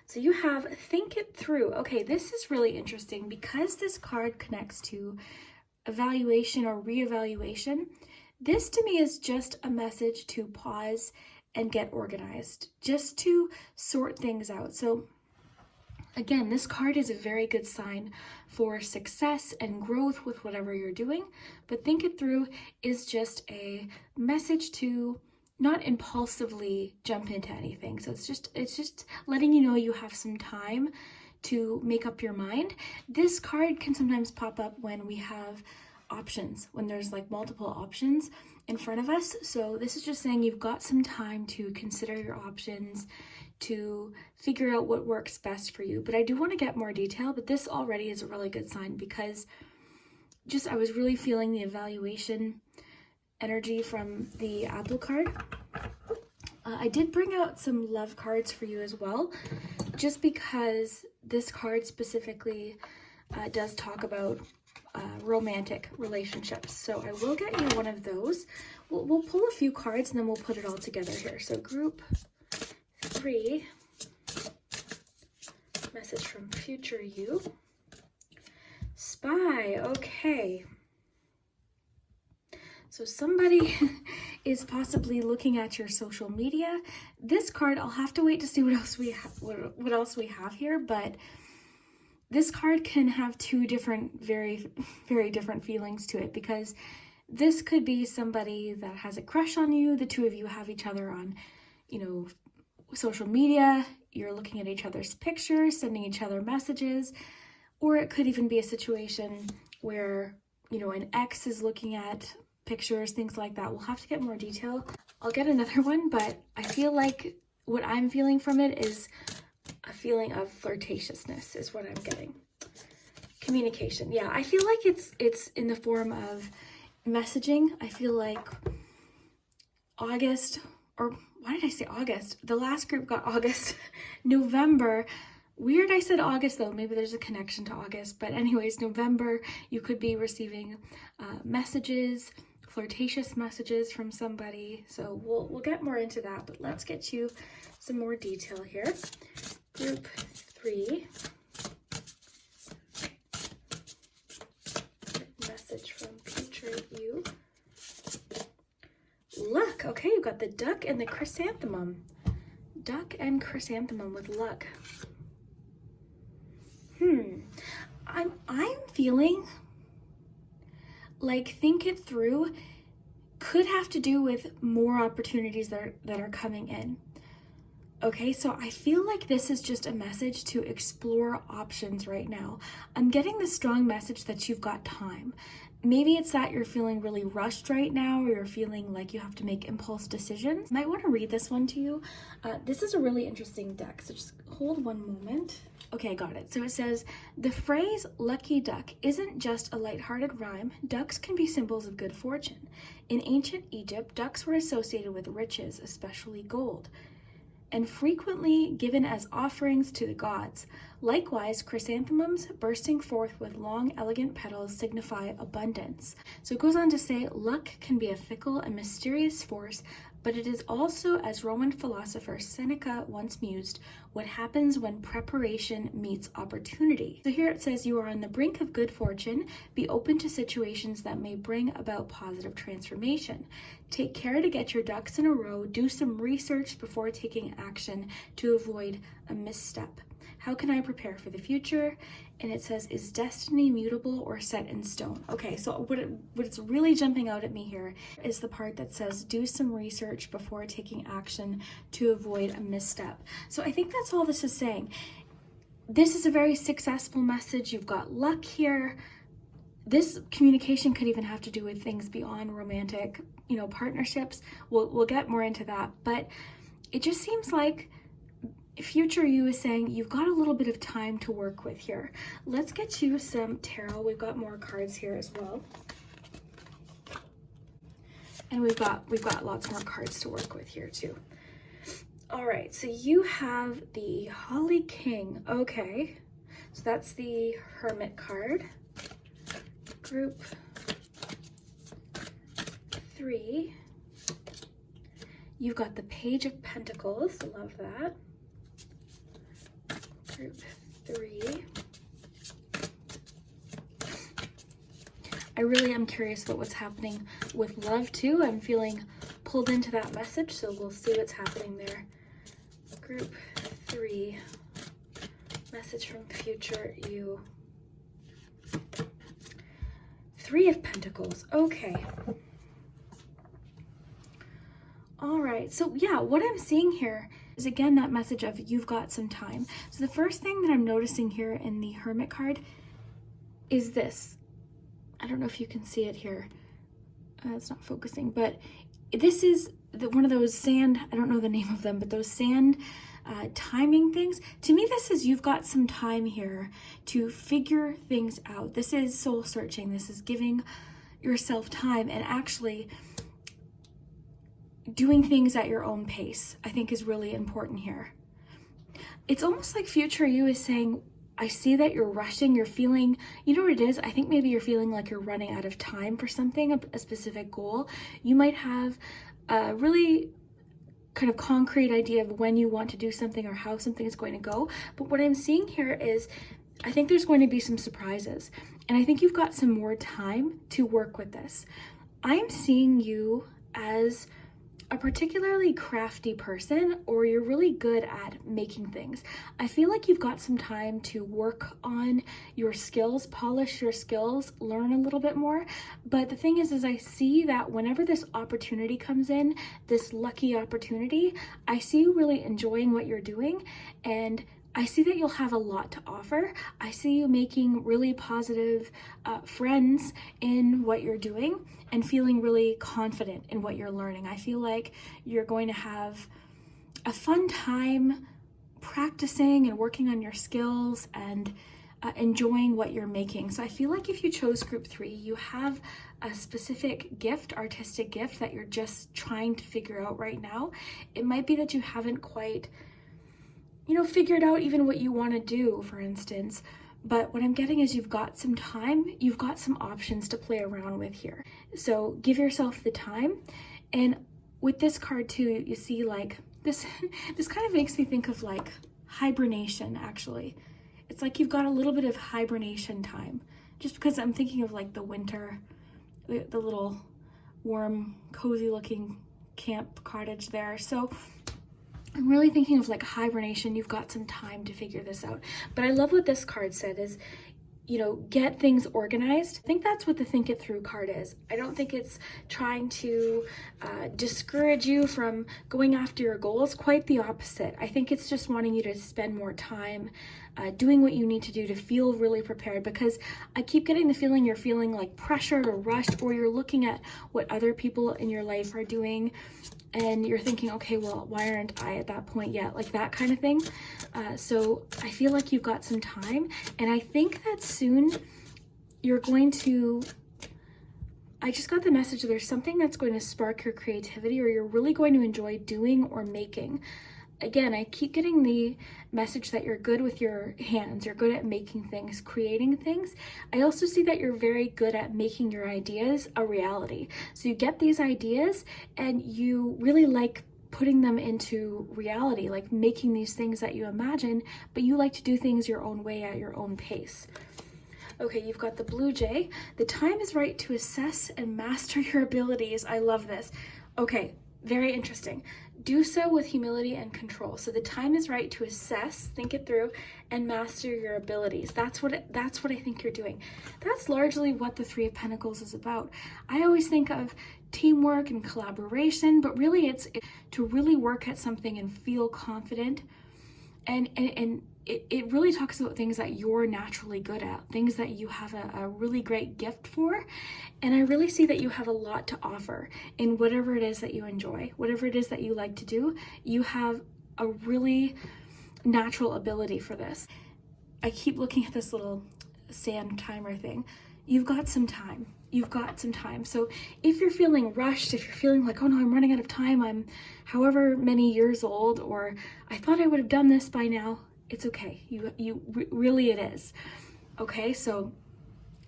So you have think it through. Okay, this is really interesting because this card connects to evaluation or reevaluation. This to me is just a message to pause and get organized, just to sort things out. So again, this card is a very good sign for success and growth with whatever you're doing, but think it through is just a message to not impulsively jump into anything. So it's just letting you know you have some time to make up your mind. This card can sometimes pop up when we have options, when there's like multiple options in front of us. So this is just saying you've got some time to consider your options, to figure out what works best for you. But I do want to get more detail, but this already is a really good sign because I was really feeling the evaluation energy from the Apple card. I did bring out some love cards for you as well, just because this card specifically does talk about romantic relationships. So I will get you one of those. We'll pull a few cards and then we'll put it all together here. So group 3, message from future you. Spy, okay. So somebody is possibly looking at your social media. This card, I'll have to wait to see what else we have here, but this card can have two different, very, very different feelings to it, because this could be somebody that has a crush on you. The two of you have each other on, social media. You're looking at each other's pictures, sending each other messages, or it could even be a situation where, an ex is looking at pictures, things like that. We'll have to get more detail. I'll get another one, but I feel like what I'm feeling from it is a feeling of flirtatiousness is what I'm getting. Communication. Yeah, I feel like it's in the form of messaging. I feel like August, or why did I say August? The last group got August. November. Weird I said August though, maybe there's a connection to August, but anyways, November, you could be receiving messages, flirtatious messages from somebody. So we'll get more into that, but let's get you some more detail here. Group 3. Message from future you. Luck. Okay, you've got the duck and the chrysanthemum. Duck and chrysanthemum with luck. I'm feeling like think it through could have to do with more opportunities that are coming in. Okay, so I feel like this is just a message to explore options right now. I'm getting the strong message that you've got time. Maybe it's that you're feeling really rushed right now, or you're feeling like you have to make impulse decisions. Might want to read this one to you. This is a really interesting deck, so just hold one moment. Okay, I got it. So it says, the phrase lucky duck isn't just a lighthearted rhyme. Ducks can be symbols of good fortune. In ancient Egypt, ducks were associated with riches, especially gold, and frequently given as offerings to the gods. Likewise, chrysanthemums bursting forth with long, elegant petals signify abundance. So it goes on to say, luck can be a fickle and mysterious force, but it is also, as Roman philosopher Seneca once mused, what happens when preparation meets opportunity. So here it says, you are on the brink of good fortune. Be open to situations that may bring about positive transformation. Take care to get your ducks in a row. Do some research before taking action to avoid a misstep. How can I prepare for the future? And it says, is destiny mutable or set in stone? Okay, so what's really jumping out at me here is the part that says, do some research before taking action to avoid a misstep. So I think that's all this is saying. This is a very successful message. You've got luck here. This communication could even have to do with things beyond romantic, partnerships. We'll get more into that, but it just seems like future you is saying you've got a little bit of time to work with here. Let's get you some tarot. We've got more cards here as well. And we've got lots more cards to work with here too. All right, so you have the Holly King. Okay, so that's the Hermit card. Group 3. You've got the Page of Pentacles. Love that. Group 3. I really am curious about what's happening with love too. I'm feeling pulled into that message, so we'll see what's happening there. Group 3. Message from future you. 3 of Pentacles. Okay. All right. So yeah, what I'm seeing here is again that message of you've got some time. So the first thing that I'm noticing here in the Hermit card is this. I don't know if you can see it here. It's not focusing, but this is one of those sand, I don't know the name of them, but those sand timing things. To me, this is you've got some time here to figure things out. This is soul searching. This is giving yourself time and actually doing things at your own pace, I think is really important here. It's almost like future you is saying, I see that you're rushing, you're feeling, you know what it is? I think maybe you're feeling like you're running out of time for something, a specific goal. You might have a really kind of concrete idea of when you want to do something or how something is going to go. But what I'm seeing here is, I think there's going to be some surprises. And I think you've got some more time to work with this. I'm seeing you as a particularly crafty person, or you're really good at making things. I feel like you've got some time to work on your skills, polish your skills, learn a little bit more. But the thing is I see that whenever this opportunity comes in, this lucky opportunity, I see you really enjoying what you're doing, and I see that you'll have a lot to offer. I see you making really positive friends in what you're doing and feeling really confident in what you're learning. I feel like you're going to have a fun time practicing and working on your skills and enjoying what you're making. So I feel like if you chose group 3, you have a specific gift, artistic gift, that you're just trying to figure out right now. It might be that you haven't quite figured out even what you want to do, for instance. But what I'm getting is you've got some time, you've got some options to play around with here. So give yourself the time. And with this card too, you see like this, this kind of makes me think of like hibernation, actually. It's like you've got a little bit of hibernation time, just because I'm thinking of like the winter, the little warm, cozy looking camp cottage there. So I'm really thinking of like hibernation. You've got some time to figure this out. But I love what this card said is get things organized. I think that's what the Think It Through card is. I don't think it's trying to discourage you from going after your goals. Quite the opposite. I think it's just wanting you to spend more time doing what you need to do to feel really prepared, because I keep getting the feeling you're feeling like pressured or rushed, or you're looking at what other people in your life are doing and you're thinking, okay, well, why aren't I at that point yet? Like that kind of thing. So I feel like you've got some time, and I think that soon you're going to, I just got the message there's something that's going to spark your creativity, or you're really going to enjoy doing or making. Again, I keep getting the message that you're good with your hands, you're good at making things, creating things. I also see that you're very good at making your ideas a reality. So you get these ideas and you really like putting them into reality, like making these things that you imagine, but you like to do things your own way at your own pace. Okay, you've got the Blue Jay. The time is right to assess and master your abilities. I love this. Okay, very interesting. Do so with humility and control. So the time is right to assess, think it through, and master your abilities. That's what I think you're doing. That's largely what the Three of Pentacles is about. I always think of teamwork and collaboration, but really it's to really work at something and feel confident. And it really talks about things that you're naturally good at, things that you have a really great gift for. And I really see that you have a lot to offer in whatever it is that you enjoy, whatever it is that you like to do. You have a really natural ability for this. I keep looking at this little sand timer thing. You've got some time. You've got some time. So if you're feeling rushed, if you're feeling like, oh no, I'm running out of time, I'm however many years old, or I thought I would have done this by now, it's okay. Really it is. Okay, so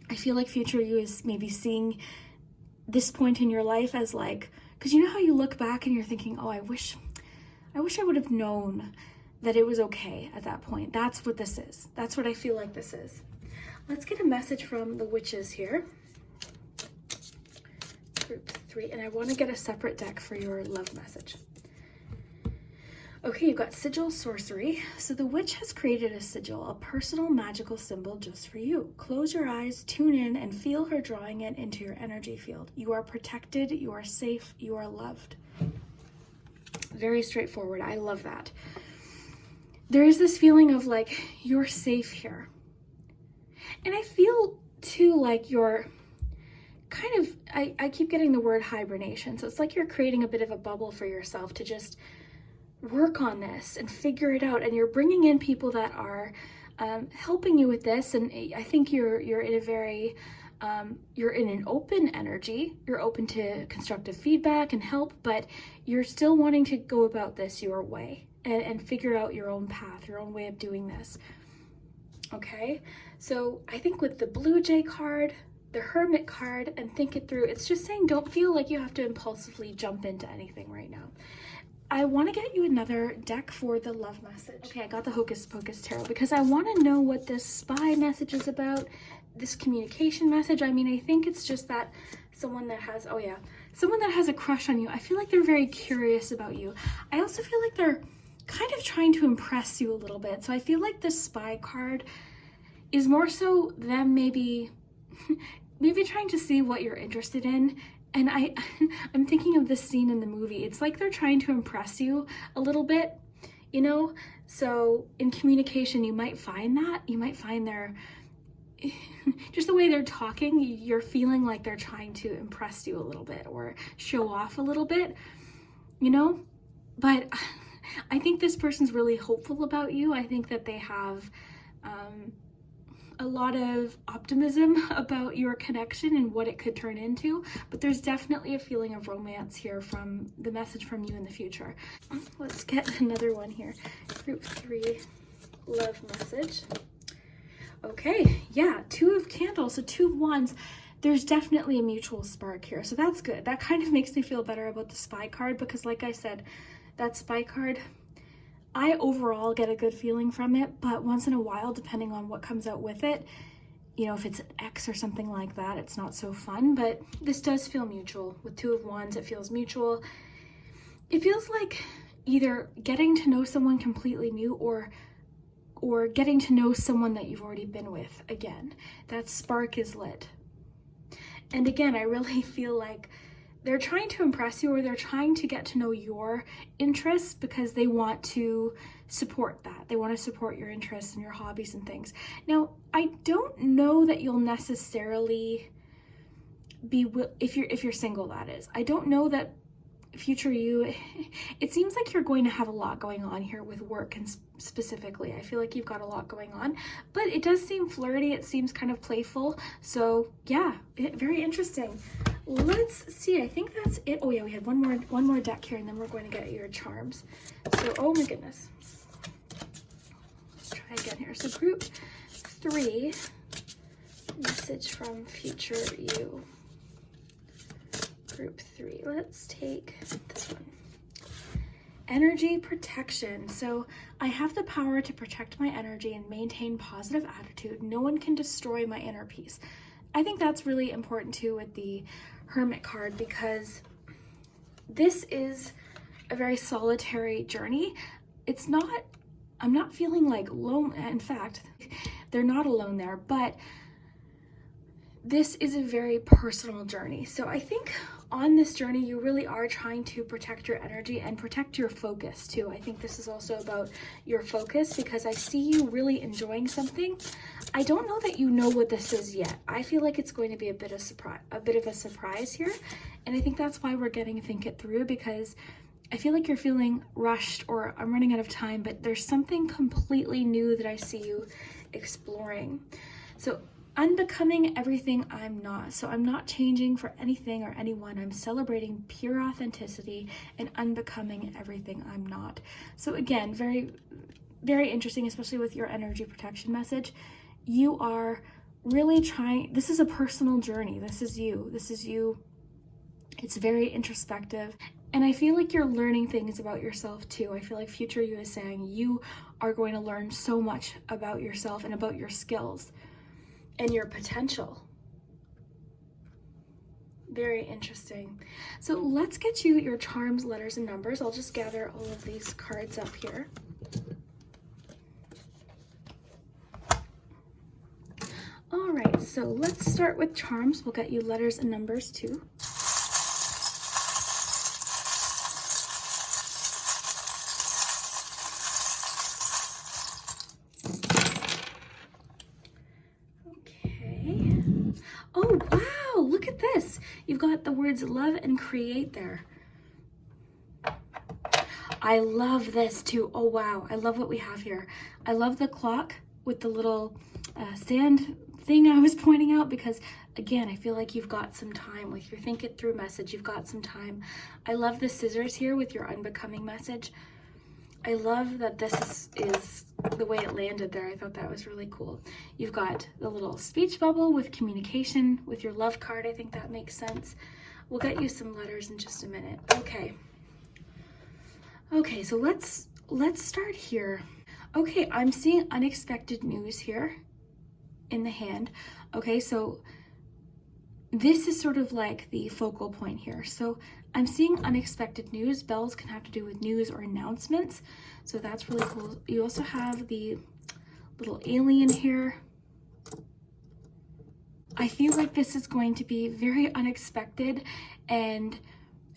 I feel like future you is maybe seeing this point in your life as like, because you know how you look back and you're thinking, oh, I wish I would have known that it was okay at that point. That's what this is. That's what I feel like this is. Let's get a message from the witches here. Group 3, and I want to get a separate deck for your love message. Okay, you've got sigil sorcery. So the witch has created a sigil, a personal magical symbol just for you. Close your eyes, tune in, and feel her drawing it into your energy field. You are protected, you are safe, you are loved. Very straightforward. I love that. There is this feeling of like, you're safe here. And I feel too like you're kind of, I keep getting the word hibernation. So it's like you're creating a bit of a bubble for yourself to just work on this and figure it out. And you're bringing in people that are helping you with this. And I think you're in a very, you're in an open energy. You're open to constructive feedback and help, but you're still wanting to go about this your way and figure out your own path, your own way of doing this. Okay, so I think with the Blue Jay card, the Hermit card, and Think It Through, it's just saying don't feel like you have to impulsively jump into anything right now. I want to get you another deck for the love message. Okay, I got the Hocus Pocus Tarot because I want to know what this spy message is about, this communication message. I mean, I think it's just that someone that has, oh yeah, someone that has a crush on you. I feel like they're very curious about you. I also feel like they're kind of trying to impress you a little bit. So I feel like the spy card is more so them maybe trying to see what you're interested in. And I'm thinking of this scene in the movie. It's like they're trying to impress you a little bit, you know? So in communication, you might find that. You might find they're, just the way they're talking, you're feeling like they're trying to impress you a little bit or show off a little bit, you know? But I think this person's really hopeful about you. I think that they have a lot of optimism about your connection and what it could turn into, but there's definitely a feeling of romance here from the message from you in the future. Let's get another one here. Group 3, love message. Okay, yeah, 2 of Candles, so 2 of Wands. There's definitely a mutual spark here, so that's good. That kind of makes me feel better about the spy card because like I said, that spy card, I overall get a good feeling from it, but once in a while, depending on what comes out with it, you know, if it's an ex or something like that, it's not so fun, but this does feel mutual. With 2 of Wands, it feels mutual. It feels like either getting to know someone completely new or or getting to know someone that you've already been with again. That spark is lit. And again, I really feel like they're trying to impress you, or they're trying to get to know your interests because they want to support that. They want to support your interests and your hobbies and things. Now, I don't know that you'll necessarily be, if you're single, that is. I don't know that future you, it seems like you're going to have a lot going on here with work, and specifically I feel like you've got a lot going on, but it does seem flirty. It seems kind of playful. So yeah, very interesting. Let's see, I think that's it. Oh yeah, we had one more deck here, and then we're going to get your charms. So, oh my goodness, let's try again here. So group 3, message from future you. Group 3, let's take this one. Energy protection. So I have the power to protect my energy and maintain positive attitude. No one can destroy my inner peace. I think that's really important too with the Hermit card, because this is a very solitary journey. I'm not feeling like alone. In fact, they're not alone there, but this is a very personal journey. So I think on this journey, you really are trying to protect your energy and protect your focus too. I think this is also about your focus, because I see you really enjoying something. I don't know that you know what this is yet. I feel like it's going to be a bit of a surprise here. And I think that's why we're getting Think It Through, because I feel like you're feeling rushed, or I'm running out of time, but there's something completely new that I see you exploring. So unbecoming everything I'm not. So I'm not changing for anything or anyone. I'm celebrating pure authenticity and unbecoming everything I'm not. So again, very, very interesting, especially with your energy protection message. You are really trying, this is a personal journey. This is you. It's very introspective. And I feel like you're learning things about yourself too. I feel like future you is saying you are going to learn so much about yourself and about your skills and your potential. Very interesting. So let's get you your charms, letters, and numbers. I'll just gather all of these cards up here. All right, so let's start with charms. We'll get you letters and numbers too. Oh, wow, look at this. You've got the words love and create there. I love this too. Oh, wow. I love what we have here. I love the clock with the little sand thing I was pointing out, because again, I feel like you've got some time with your Think It Through message. You've got some time. I love the scissors here with your unbecoming message. I love that this is the way it landed there. I thought that was really cool. You've got the little speech bubble with communication with your love card. I think that makes sense. We'll get you some letters in just a minute. Okay, so let's start here. Okay, I'm seeing unexpected news here in the hand. Okay, so this is sort of like the focal point here. So I'm seeing unexpected news. Bells can have to do with news or announcements. So that's really cool. You also have the little alien here. I feel like this is going to be very unexpected and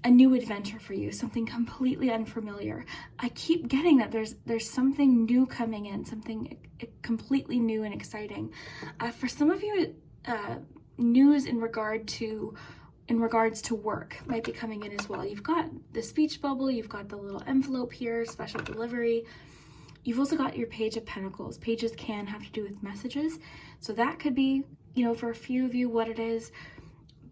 a new adventure for you, something completely unfamiliar. I keep getting that there's something new coming in, something completely new and exciting. For some of you, news in regards to work might be coming in as well. You've got the speech bubble, you've got the little envelope here, special delivery. You've also got your Page of Pentacles. Pages can have to do with messages. So that could be, for a few of you what it is.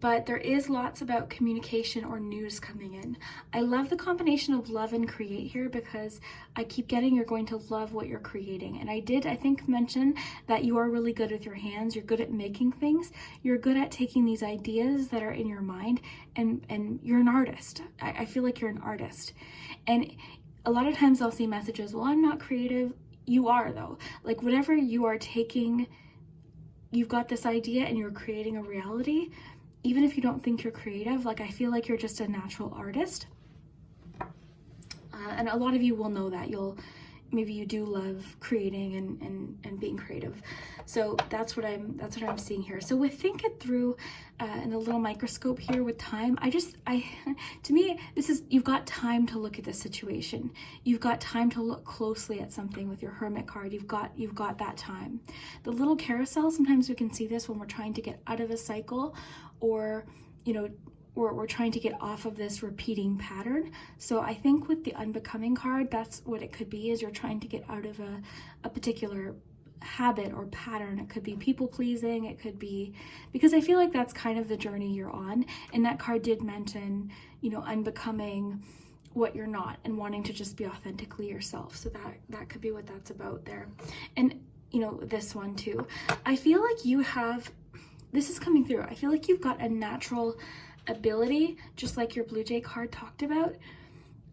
But there is lots about communication or news coming in. I love the combination of love and create here, because I keep getting you're going to love what you're creating. And I think, mention that you are really good with your hands. You're good at making things. You're good at taking these ideas that are in your mind, and you're an artist. I feel like you're an artist. And a lot of times I'll see messages, well, I'm not creative. You are, though. Like, whatever you are taking, you've got this idea and you're creating a reality. Even if you don't think you're creative, like, I feel like you're just a natural artist. And a lot of you will know that. maybe you do love creating and being creative. So that's what I'm seeing here. So with think it through in a little microscope here with time, to me, this is, you've got time to look at the situation. You've got time to look closely at something with your Hermit card. You've got that time. The little carousel, sometimes we can see this when we're trying to get out of a cycle, or, you know, or we're trying to get off of this repeating pattern. So I think with the unbecoming card, that's what it could be, is you're trying to get out of a particular habit or pattern. It could be people pleasing, it could be, because I feel like that's kind of the journey you're on. And that card did mention, you know, unbecoming what you're not and wanting to just be authentically yourself. So that could be what that's about there. And, you know, this one too, I feel like you have, this is coming through, I feel like you've got a natural ability, just like your Blue Jay card talked about,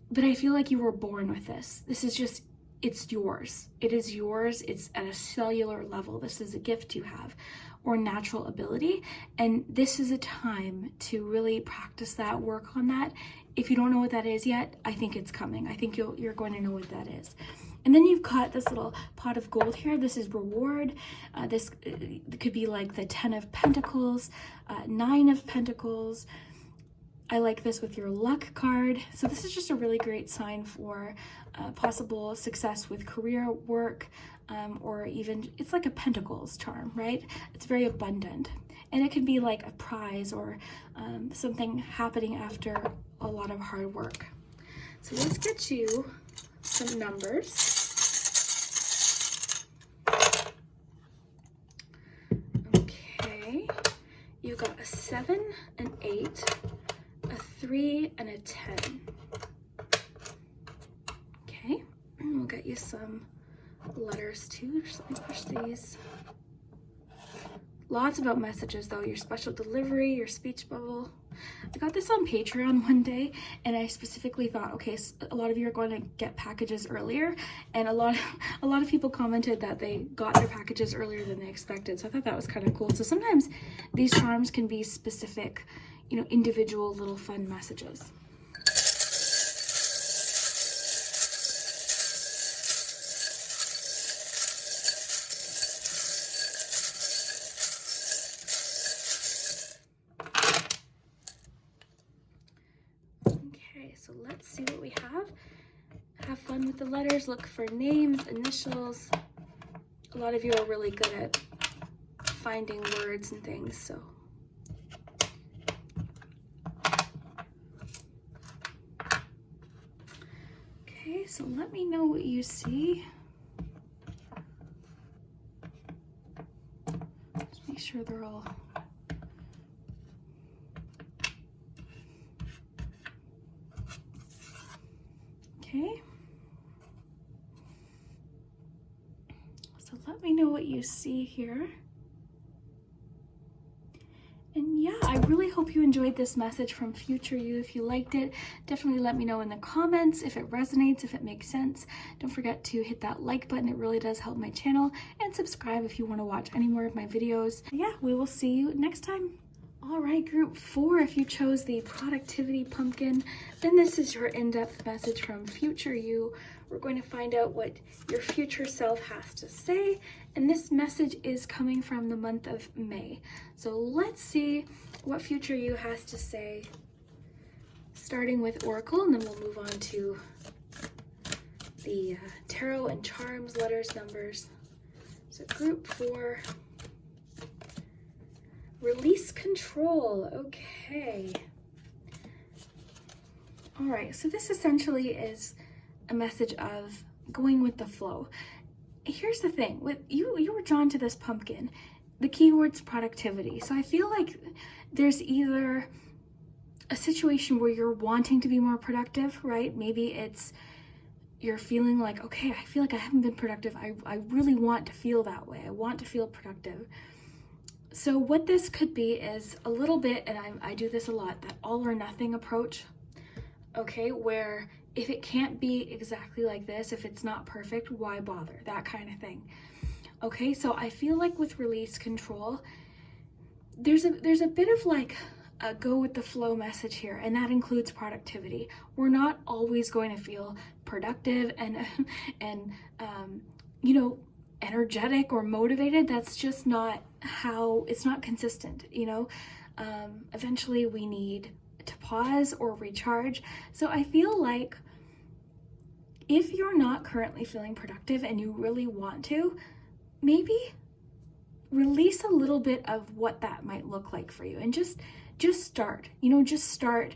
but I feel like you were born with this. This is just, it's yours. It is yours. It's at a cellular level. This is a gift you have, or natural ability. And this is a time to really practice that, work on that. If you don't know what that is yet, I think it's coming. I think you're going to know what that is. And then you've got this little pot of gold here. This is reward. This could be like the 10 of Pentacles, 9 of Pentacles. I like this with your luck card. So this is just a really great sign for possible success with career, work, or even, it's like a Pentacles charm, right? It's very abundant. And it could be like a prize or something happening after a lot of hard work. So let's get you some numbers. Okay, you got a 7, an 8, a 3, and a 10. Okay, and we'll get you some letters too. Just let me push these. Lots about messages though, your special delivery, your speech bubble. I got this on Patreon one day, and I specifically thought, okay, so a lot of you are going to get packages earlier, and a lot of people commented that they got their packages earlier than they expected. So I thought that was kind of cool. So sometimes these charms can be specific, you know, individual little fun messages. So let's see what we have. Have fun with the letters. Look for names, initials. A lot of you are really good at finding words and things, so. Okay, so let me know what you see. Just make sure they're all. Okay, so let me know what you see here. And yeah, I really hope you enjoyed this message from future you. If you liked it, definitely let me know in the comments if it resonates, if it makes sense. Don't forget to hit that like button. It really does help my channel, and subscribe if you want to watch any more of my videos. Yeah, we will see you next time. All right, group 4, if you chose the productivity pumpkin, then this is your in-depth message from future you. We're going to find out what your future self has to say, and this message is coming from the month of May. So let's see what future you has to say, starting with Oracle, and then we'll move on to the tarot and charms, letters, numbers. So group 4. Release control. Okay. All right, so this essentially is a message of going with the flow. Here's the thing, with you were drawn to this pumpkin. The keyword's productivity. So I feel like there's either a situation where you're wanting to be more productive, right? Maybe it's you're feeling like, okay, I feel like I haven't been productive. I really want to feel that way. I want to feel productive. So what this could be is a little bit, and I do this a lot, that all or nothing approach, okay, where if it can't be exactly like this, if it's not perfect, why bother, that kind of thing. Okay, so I feel like with release control, there's a bit of like a go with the flow message here, and that includes productivity. We're not always going to feel productive and you know, energetic or motivated. That's just not how, it's not consistent, you know. Eventually we need to pause or recharge. So I feel like if you're not currently feeling productive and you really want to, maybe release a little bit of what that might look like for you, and just start, you know, just start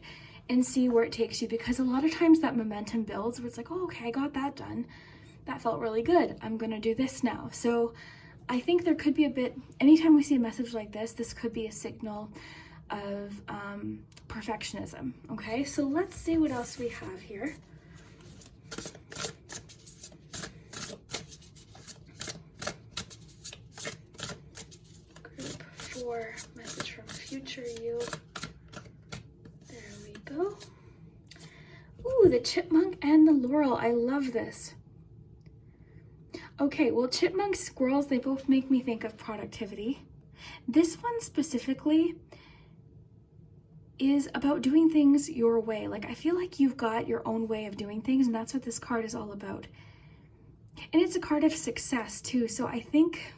and see where it takes you. Because a lot of times that momentum builds where it's like, oh, okay, I got that done. That felt really good. I'm gonna do this now. So I think there could be a bit, anytime we see a message like this could be a signal of perfectionism. Okay, so let's see what else we have here. Group 4, message from future you. There we go. Ooh, the chipmunk and the laurel. I love this. Okay, well, chipmunks, squirrels, they both make me think of productivity. This one specifically is about doing things your way. Like, I feel like you've got your own way of doing things, and that's what this card is all about. And it's a card of success too. So I think,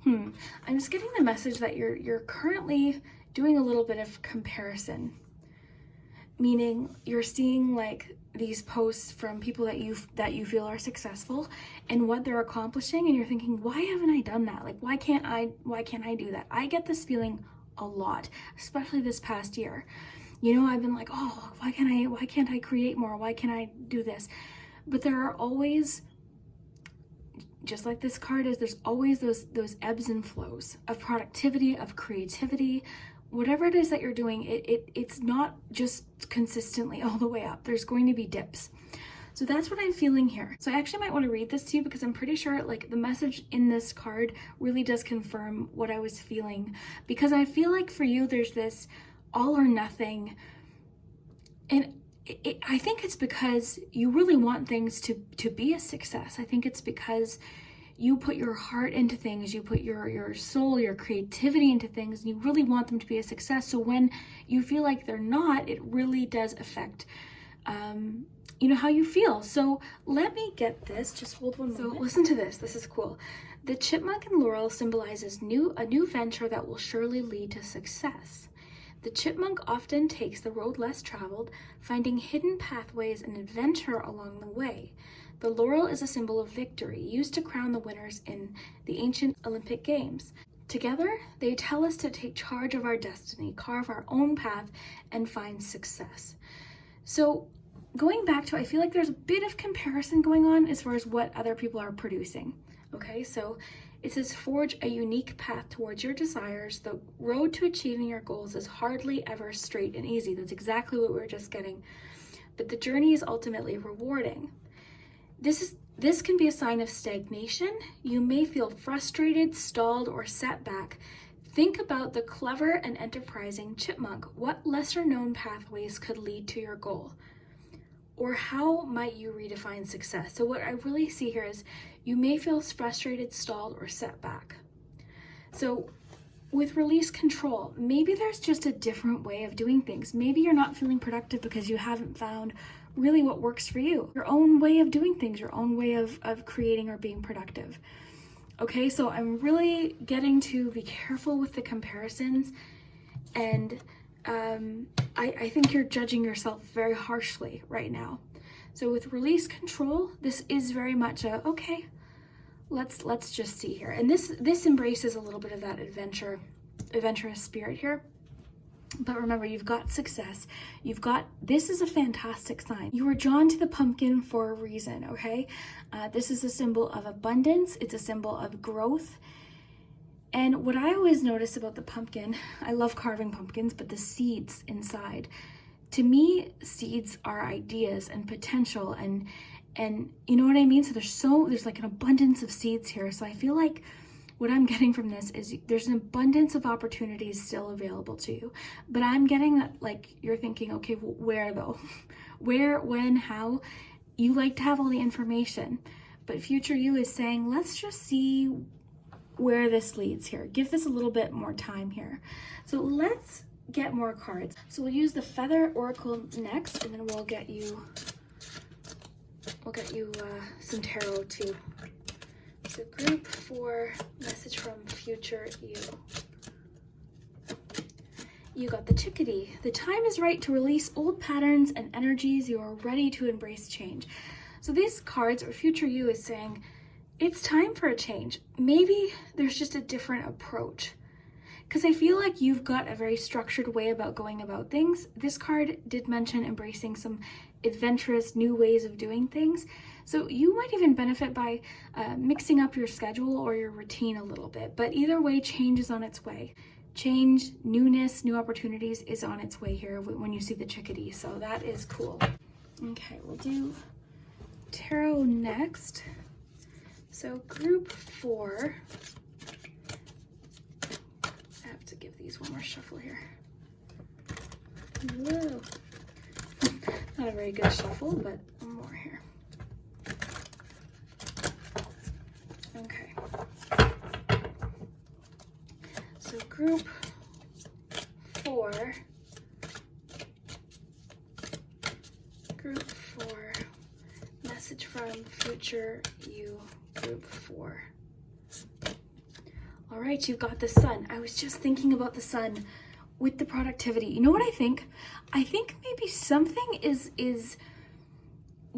I'm just getting the message that you're currently doing a little bit of comparison. Meaning you're seeing like these posts from people that you feel are successful and what they're accomplishing, and you're thinking, why haven't I done that? Like, why can't I do that? I get this feeling a lot, especially this past year. You know, I've been like, oh, why can't I create more? Why can't I do this? But there are always, just like this card is, there's always those ebbs and flows of productivity, of creativity. Whatever it is that you're doing, it's not just consistently all the way up. There's going to be dips. So that's what I'm feeling here. So I actually might want to read this to you, because I'm pretty sure like the message in this card really does confirm what I was feeling. Because I feel like for you, there's this all or nothing. And I think it's because you really want things to be a success. I think it's because you put your heart into things, you put your soul, your creativity into things, and you really want them to be a success. So when you feel like they're not, it really does affect, you know, how you feel. So let me get this, just hold one moment. So listen to this, this is cool. The chipmunk and laurel symbolizes a new venture that will surely lead to success. The chipmunk often takes the road less traveled, finding hidden pathways and adventure along the way. The laurel is a symbol of victory, used to crown the winners in the ancient Olympic Games. Together, they tell us to take charge of our destiny, carve our own path, and find success. So going back to, I feel like there's a bit of comparison going on as far as what other people are producing. Okay, so it says, forge a unique path towards your desires. The road to achieving your goals is hardly ever straight and easy. That's exactly what we were just getting. But the journey is ultimately rewarding. This can be a sign of stagnation. You may feel frustrated, stalled, or set back. Think about the clever and enterprising chipmunk. What lesser known pathways could lead to your goal? Or how might you redefine success? So what I really see here is you may feel frustrated, stalled, or set back. So with release control, maybe there's just a different way of doing things. Maybe you're not feeling productive because you haven't found really what works for you, your own way of doing things, your own way of creating or being productive. Okay, so I'm really getting to be careful with the comparisons, and I think you're judging yourself very harshly right now. So with release control, this is very much a, okay, let's just see here. And this embraces a little bit of that adventurous spirit here. But remember, you've got success. This is a fantastic sign. You were drawn to the pumpkin for a reason, okay? This is a symbol of abundance. It's a symbol of growth. And what I always notice about the pumpkin, I love carving pumpkins, but the seeds inside, to me, seeds are ideas and potential, and you know what I mean? So there's like an abundance of seeds here. So I feel like what I'm getting from this is there's an abundance of opportunities still available to you. But I'm getting that, like, you're thinking, okay, well, where though? Where, when, how? You like to have all the information. But future you is saying, let's just see where this leads here. Give this a little bit more time here. So let's get more cards. So we'll use the Feather Oracle next, and then we'll get you some tarot too. So group 4, message from future you. You got the Chickadee. The time is right to release old patterns and energies. You are ready to embrace change. So these cards, or future you, is saying it's time for a change. Maybe there's just a different approach. Because I feel like you've got a very structured way about going about things. This card did mention embracing some adventurous new ways of doing things. So you might even benefit by mixing up your schedule or your routine a little bit. But either way, change is on its way. Change, newness, new opportunities is on its way here when you see the Chickadee. So that is cool. Okay, we'll do tarot next. So group 4. I have to give these one more shuffle here. Whoa. Not a very good shuffle, but more here. Okay. So group 4. Group 4. Message from future you, group 4. All right, you've got the Sun. I was just thinking about the Sun with the productivity. You know what I think? I think maybe something is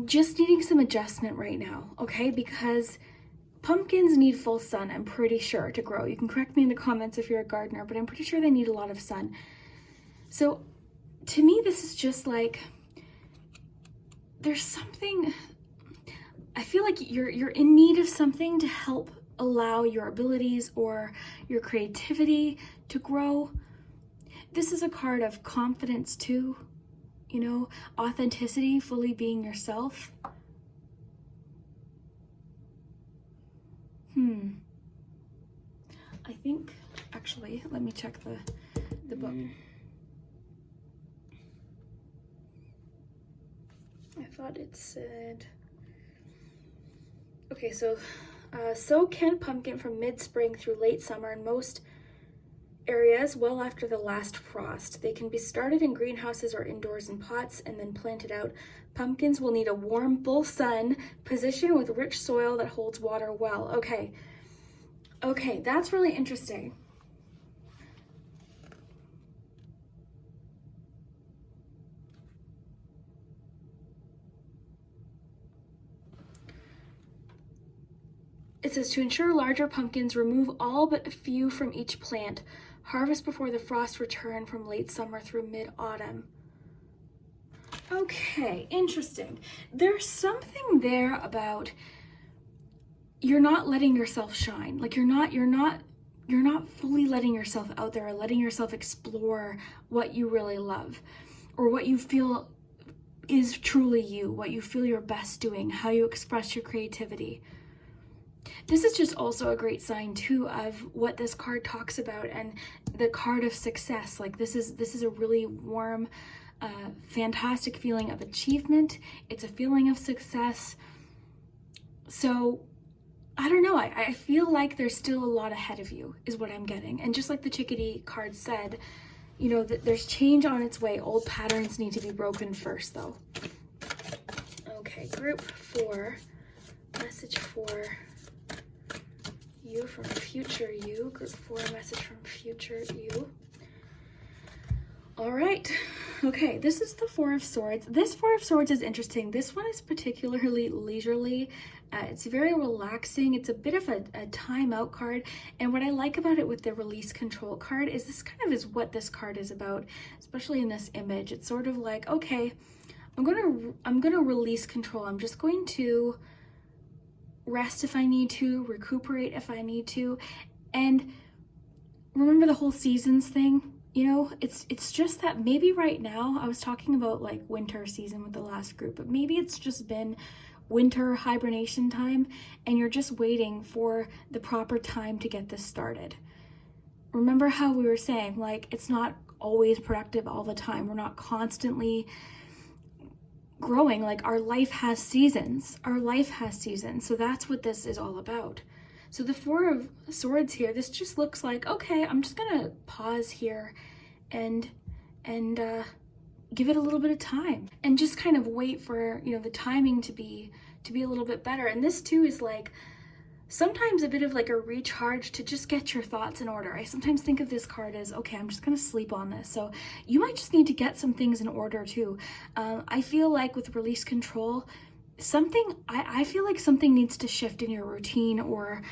just needing some adjustment right now, okay? Because pumpkins need full sun, I'm pretty sure, to grow. You can correct me in the comments if you're a gardener, but I'm pretty sure they need a lot of sun. So to me, this is just like, there's something, I feel like you're in need of something to help allow your abilities or your creativity to grow. This is a card of confidence too, you know, authenticity, fully being yourself. I think, actually, let me check the book. I thought it said, okay, so sow canned pumpkin from mid-spring through late summer in most areas well after the last frost. They can be started in greenhouses or indoors in pots and then planted out. Pumpkins will need a warm, full sun position with rich soil that holds water well. Okay, that's really interesting. It says to ensure larger pumpkins, remove all but a few from each plant. Harvest before the frost return from late summer through mid-autumn. Okay, interesting. There's something there about you're not letting yourself shine. Like you're not fully letting yourself out there or letting yourself explore what you really love or what you feel is truly you, what you feel you're best doing, how you express your creativity. This is just also a great sign too of what this card talks about and the card of success. Like this is a really warm, fantastic feeling of achievement. It's a feeling of success. So I don't know, I feel like there's still a lot ahead of you is what I'm getting. And just like the Chickadee card said, you know, that there's change on its way. Old patterns need to be broken first though. Okay, group 4, message for you from future you, group 4, message from future you. All right, okay, this is the 4 of Swords. This 4 of Swords is interesting. This one is particularly leisurely. It's very relaxing. It's a bit of a timeout card. And what I like about it with the release control card is this kind of is what this card is about, especially in this image. It's sort of like, okay, I'm gonna release control. I'm just going to rest if I need to, recuperate if I need to. And remember the whole seasons thing? You know, it's just that maybe right now, I was talking about like winter season with the last group, but maybe it's just been winter hibernation time and you're just waiting for the proper time to get this started. Remember how we were saying, like, it's not always productive all the time. We're not constantly growing. Like our life has seasons. Our life has seasons. So that's what this is all about. So the 4 of Swords here, this just looks like, okay, I'm just gonna pause here and give it a little bit of time, and just kind of wait for, you know, the timing to be a little bit better. And this too is like sometimes a bit of like a recharge to just get your thoughts in order. I sometimes think of this card as, okay, I'm just gonna sleep on this. So you might just need to get some things in order too. I feel like with release control, I feel like something needs to shift in your routine or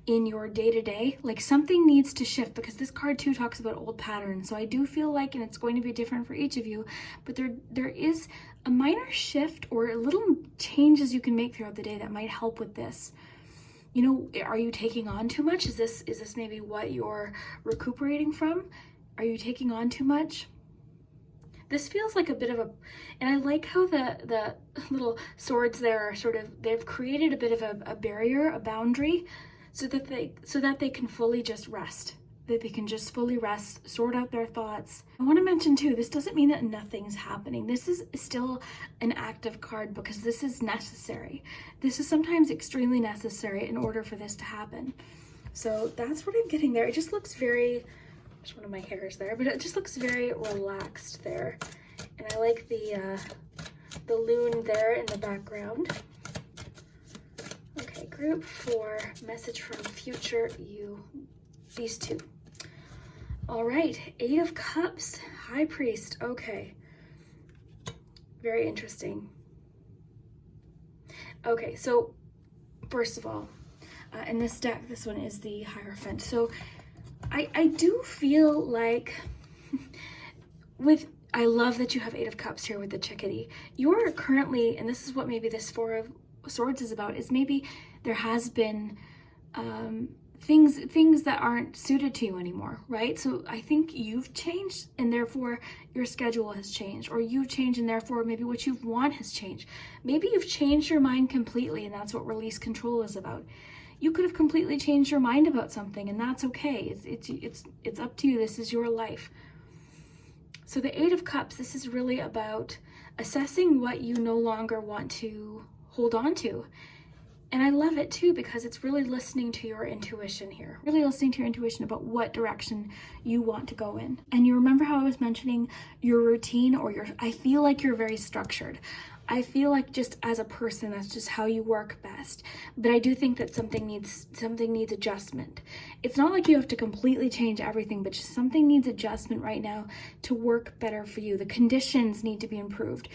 in your day-to-day. Like something needs to shift, because this card too talks about old patterns. So I do feel like, and it's going to be different for each of you, but there is a minor shift or little changes you can make throughout the day that might help with this. You know, are you taking on too much? Is this maybe what you're recuperating from? Are you taking on too much? This feels like a bit of a, and I like how the little swords there are sort of, they've created a bit of a barrier, a boundary, so that they can fully just rest, that they can just fully rest, sort out their thoughts. I want to mention too, this doesn't mean that nothing's happening. This is still an active card, because this is necessary. This is sometimes extremely necessary in order for this to happen. So that's what I'm getting there. It just looks very, just one of my hairs there, but it just looks very relaxed there. And I like the loon there in the background. Okay, group 4, message from future you, these two. All right, 8 of Cups, High Priest. Okay, very interesting. Okay, so first of all, in this deck, this one is the Hierophant. So I do feel like I love that you have 8 of Cups here with the chickadee. You're currently, and this is what maybe this 4 of Swords is about, is maybe there has been things that aren't suited to you anymore, right? So I think you've changed, and therefore your schedule has changed, or you've changed and therefore maybe what you want has changed. Maybe you've changed your mind completely, and that's what release control is about. You could have completely changed your mind about something, and that's okay. It's up to you. This is your life. So the 8 of Cups, this is really about assessing what you no longer want to hold on to. And I love it too, because it's really listening to your intuition here. Really listening to your intuition about what direction you want to go in. And you remember how I was mentioning your routine, or I feel like you're very structured. I feel like just as a person, that's just how you work best. But I do think that something needs adjustment. It's not like you have to completely change everything, but just something needs adjustment right now to work better for you. The conditions need to be improved.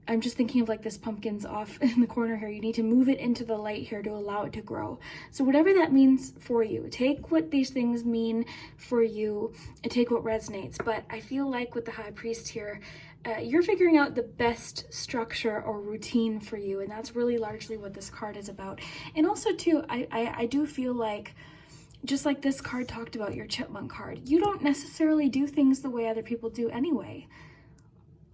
I'm just thinking of like this pumpkin's off in the corner here. You need to move it into the light here to allow it to grow. So whatever that means for you, take what these things mean for you and take what resonates. But I feel like with the High Priest here, you're figuring out the best structure or routine for you. And that's really largely what this card is about. And also too, I do feel like, just like this card talked about, your chipmunk card, you don't necessarily do things the way other people do anyway.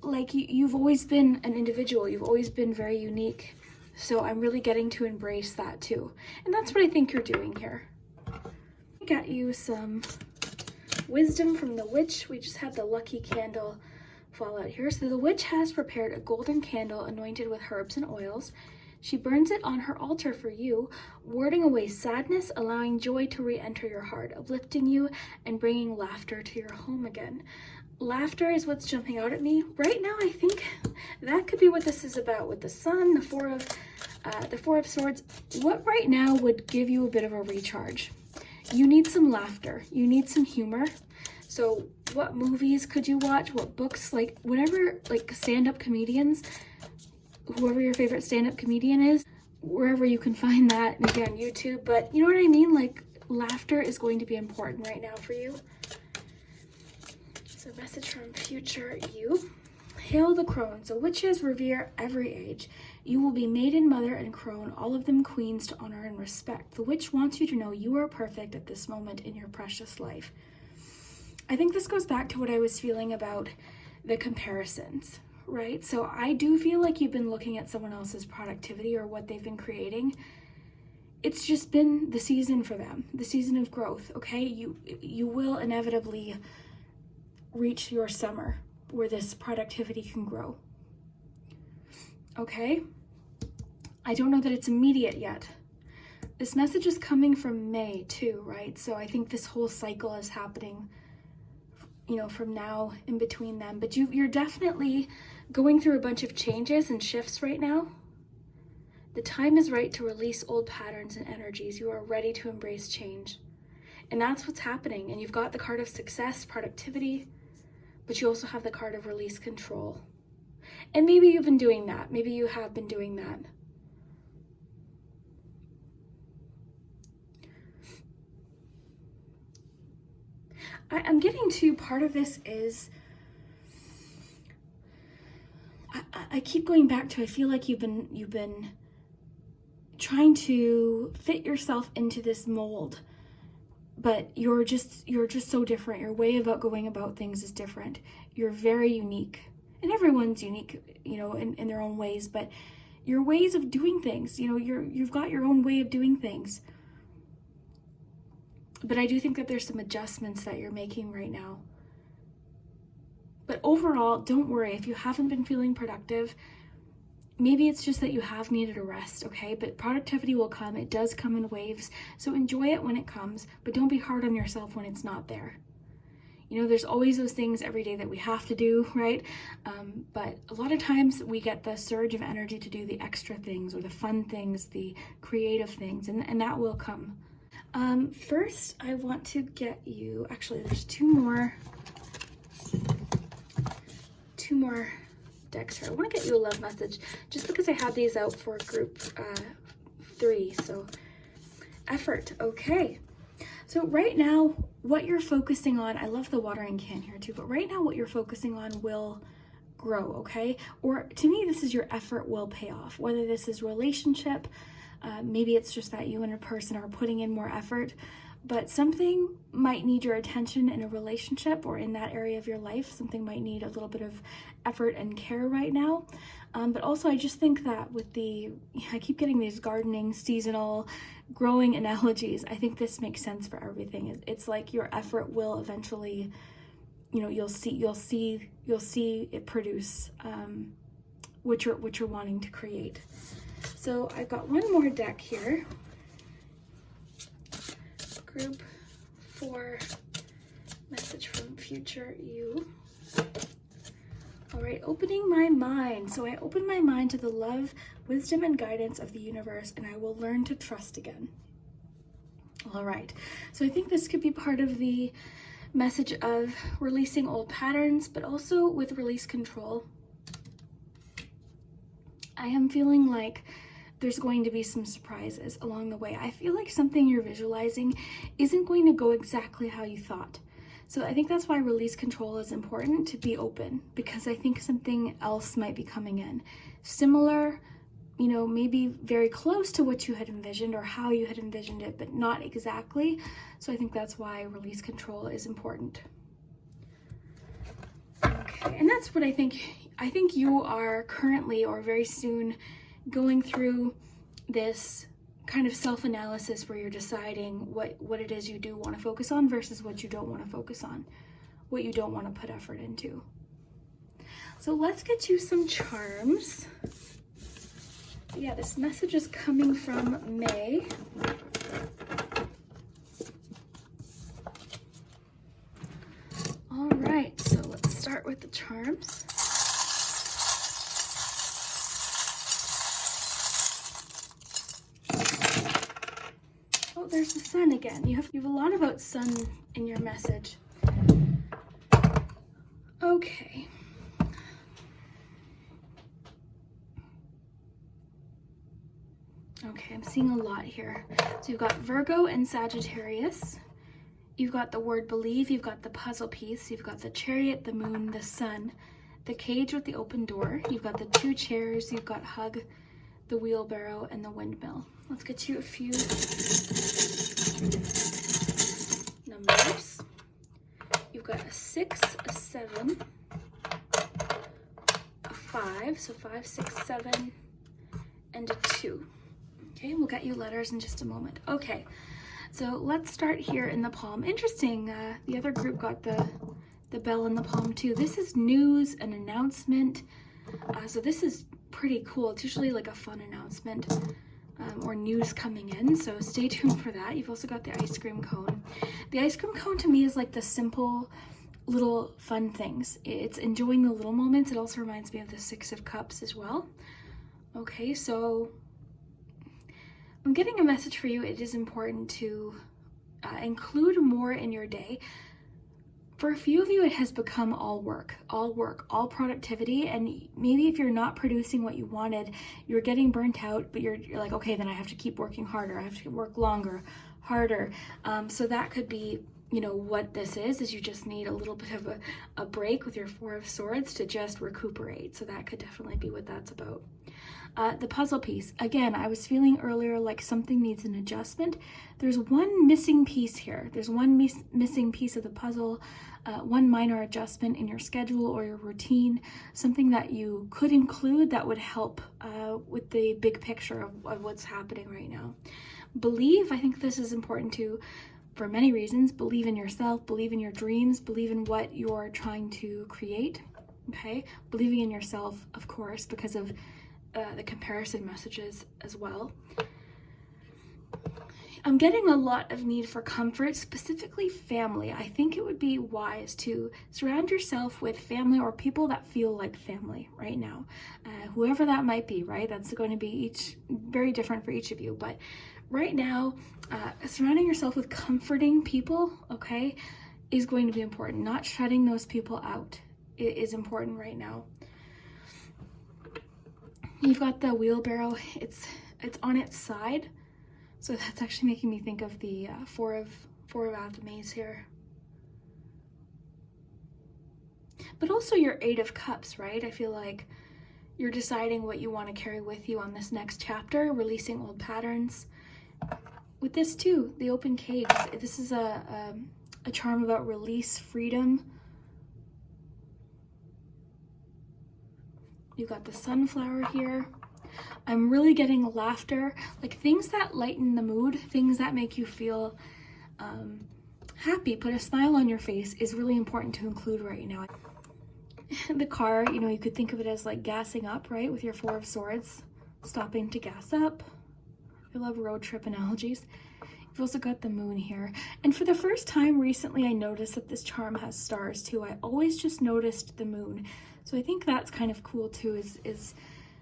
Like you've always been an individual, you've always been very unique. So I'm really getting to embrace that too. And that's what I think you're doing here. I got you some wisdom from the witch. We just had the lucky candle fall out here. So the witch has prepared a golden candle anointed with herbs and oils. She burns it on her altar for you, warding away sadness, allowing joy to re-enter your heart, uplifting you and bringing laughter to your home again. Laughter is what's jumping out at me right now. I think that could be what this is about with the sun, the four of Swords. What right now would give you a bit of a recharge? You need some laughter. You need some humor. So what movies could you watch? What books? Like whatever, like stand-up comedians, whoever your favorite stand-up comedian is, wherever you can find that, maybe on YouTube. But you know what I mean? Like laughter is going to be important right now for you. So message from future you. Hail the crone. So witches revere every age. You will be maiden, mother, and crone, all of them queens to honor and respect. The witch wants you to know you are perfect at this moment in your precious life. I think this goes back to what I was feeling about the comparisons, right? So I do feel like you've been looking at someone else's productivity or what they've been creating. It's just been the season for them, the season of growth, okay? You will inevitably reach your summer where this productivity can grow. Okay? I don't know that it's immediate yet. This message is coming from May too, right? So I think this whole cycle is happening you know, from now in between them. But you're definitely going through a bunch of changes and shifts right now. The time is right to release old patterns and energies. You are ready to embrace change. And that's what's happening. And you've got the card of success, productivity, but you also have the card of release control. And maybe you've been doing that. Maybe you have been doing that. I'm getting to part of this is, I keep going back to, I feel like you've been trying to fit yourself into this mold, but you're just so different. Your way of going about things is different. You're very unique, and everyone's unique, you know, in their own ways, but your ways of doing things, you know, you've got your own way of doing things. But I do think that there's some adjustments that you're making right now. But overall, don't worry if you haven't been feeling productive. Maybe it's just that you have needed a rest, okay? But productivity will come. It does come in waves. So enjoy it when it comes, but don't be hard on yourself when it's not there. You know, there's always those things every day that we have to do, right? But a lot of times we get the surge of energy to do the extra things or the fun things, the creative things, and that will come. First, I want to get you, actually, there's two more decks here. I want to get you a love message just because I had these out for group 3. So, effort. Okay. So right now, what you're focusing on, I love the watering can here too, but right now what you're focusing on will grow, okay? Or to me, this is your effort will pay off, whether this is relationship, maybe it's just that you and a person are putting in more effort, but something might need your attention in a relationship or in that area of your life. Something might need a little bit of effort and care right now. But also I just think that with I keep getting these gardening, seasonal, growing analogies. I think this makes sense for everything. It's like your effort will eventually, you know, you'll see it produce what you're wanting to create. So I've got one more deck here. Group 4, message from future you. All right, opening my mind. So I open my mind to the love, wisdom, and guidance of the universe, and I will learn to trust again. All right, so I think this could be part of the message of releasing old patterns, but also with release control. I am feeling like there's going to be some surprises along the way. I feel like something you're visualizing isn't going to go exactly how you thought. So I think that's why release control is important, to be open, because I think something else might be coming in. Similar, you know, maybe very close to what you had envisioned or how you had envisioned it, but not exactly. So I think that's why release control is important. Okay, and that's what I think you are currently or very soon going through this kind of self-analysis where you're deciding what it is you do want to focus on versus what you don't want to focus on, what you don't want to put effort into. So let's get you some charms. Yeah, this message is coming from May. All right, so let's start with the charms. Oh, there's the sun again. You have a lot about sun in your message. Okay. Okay, I'm seeing a lot here. So you've got Virgo and Sagittarius. You've got the word believe. You've got the puzzle piece. You've got the chariot, the moon, the sun, the cage with the open door. You've got the 2 chairs. You've got hug, the wheelbarrow, and the windmill. Let's get you a few numbers. You've got a 6, a 7, a 5. So 5, 6, 7, and a 2. Okay, we'll get you letters in just a moment. Okay, so let's start here in the palm. Interesting, the other group got the bell in the palm too. This is news, an announcement. So this is pretty cool. It's usually like a fun announcement or news coming in, so stay tuned for that. You've also got the ice cream cone. The ice cream cone to me is like the simple little fun things. It's enjoying the little moments. It also reminds me of the Six of Cups as well. Okay, so I'm getting a message for you. It is important to include more in your day. For a few of you, it has become all work, all productivity. And maybe if you're not producing what you wanted, you're getting burnt out, but you're like, okay, then I have to keep working harder. I have to work longer, harder. So that could be, you know, what this is you just need a little bit of a break with your Four of Swords to just recuperate. So that could definitely be what that's about. The puzzle piece. Again, I was feeling earlier like something needs an adjustment. There's one missing piece here. There's one missing piece of the puzzle, one minor adjustment in your schedule or your routine, something that you could include that would help with the big picture of what's happening right now. Believe, I think this is important too, for many reasons. Believe in yourself, believe in your dreams, believe in what you're trying to create, okay? Believing in yourself, of course, because of the comparison messages as well. I'm getting a lot of need for comfort, specifically family. I think it would be wise to surround yourself with family or people that feel like family right now. Whoever that might be, right? That's going to be very different for each of you. But right now, surrounding yourself with comforting people, okay, is going to be important. Not shutting those people out is important right now. You've got the wheelbarrow, it's on its side. So that's actually making me think of the four of Mace here. But also your Eight of Cups, right? I feel like you're deciding what you want to carry with you on this next chapter, releasing old patterns. With this too, the Open Cage, this is a charm about release, freedom. You've got the sunflower here. I'm really getting laughter, like things that lighten the mood, things that make you feel happy, put a smile on your face is really important to include right now. The car, you know, you could think of it as like gassing up, right? With your Four of Swords, stopping to gas up. I love road trip analogies. You've also got the moon here. And for the first time recently, I noticed that this charm has stars too. I always just noticed the moon. So I think that's kind of cool too, is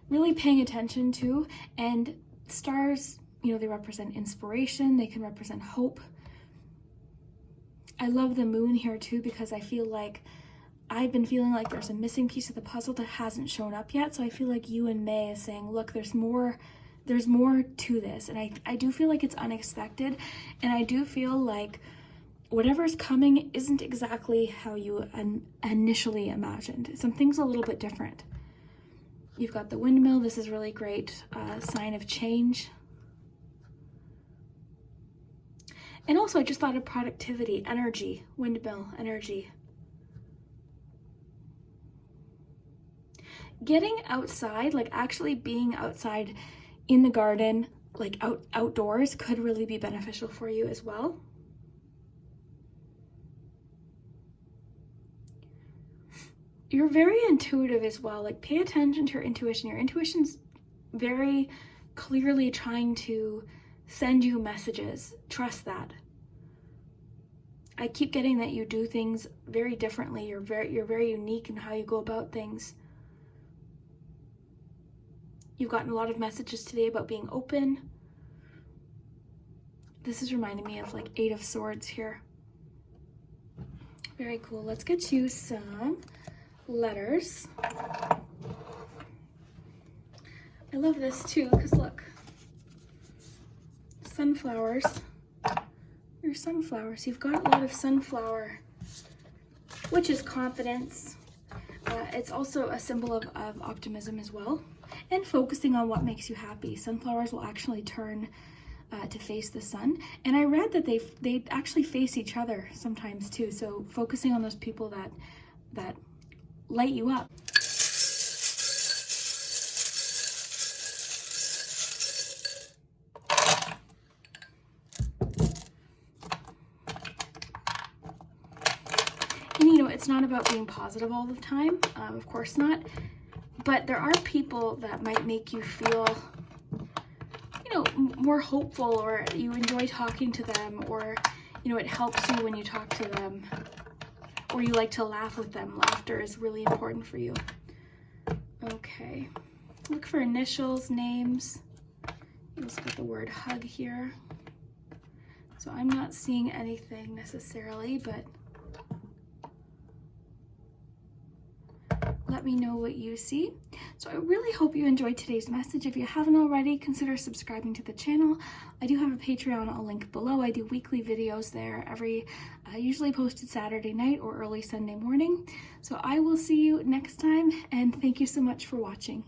really paying attention to. And stars, you know, they represent inspiration, they can represent hope. I love the moon here too, because I feel like I've been feeling like there's a missing piece of the puzzle that hasn't shown up yet. So I feel like you and May is saying, look, there's more to this. And I do feel like it's unexpected. And I do feel like whatever's coming isn't exactly how you initially imagined. Something's a little bit different. You've got the windmill. This is really great sign of change. And also I just thought of productivity, energy, windmill, energy. Getting outside, like actually being outside in the garden, like outdoors, could really be beneficial for you as well. You're very intuitive as well. Like pay attention to your intuition. Your intuition's very clearly trying to send you messages. Trust that. I keep getting that you do things very differently. You're very unique in how you go about things. You've gotten a lot of messages today about being open. This is reminding me of like Eight of Swords here. Very cool. Let's get you some letters. I love this too, because look, sunflowers. Your sunflowers. You've got a lot of sunflower, which is confidence. It's also a symbol of optimism as well, and focusing on what makes you happy. Sunflowers will actually turn to face the sun, and I read that they actually face each other sometimes too. So focusing on those people that light you up. And you know, it's not about being positive all the time, of course not, but there are people that might make you feel, you know, more hopeful, or you enjoy talking to them, or, you know, it helps you when you talk to them. or you like to laugh with them. Laughter is really important for you. Okay, look for initials, names. You also got the word hug here. So I'm not seeing anything necessarily, but let me know what you see. So I really hope you enjoyed today's message. If you haven't already, consider subscribing to the channel. I do have a Patreon, I'll link below. I do weekly videos there usually posted Saturday night or early Sunday morning. So I will see you next time, and thank you so much for watching.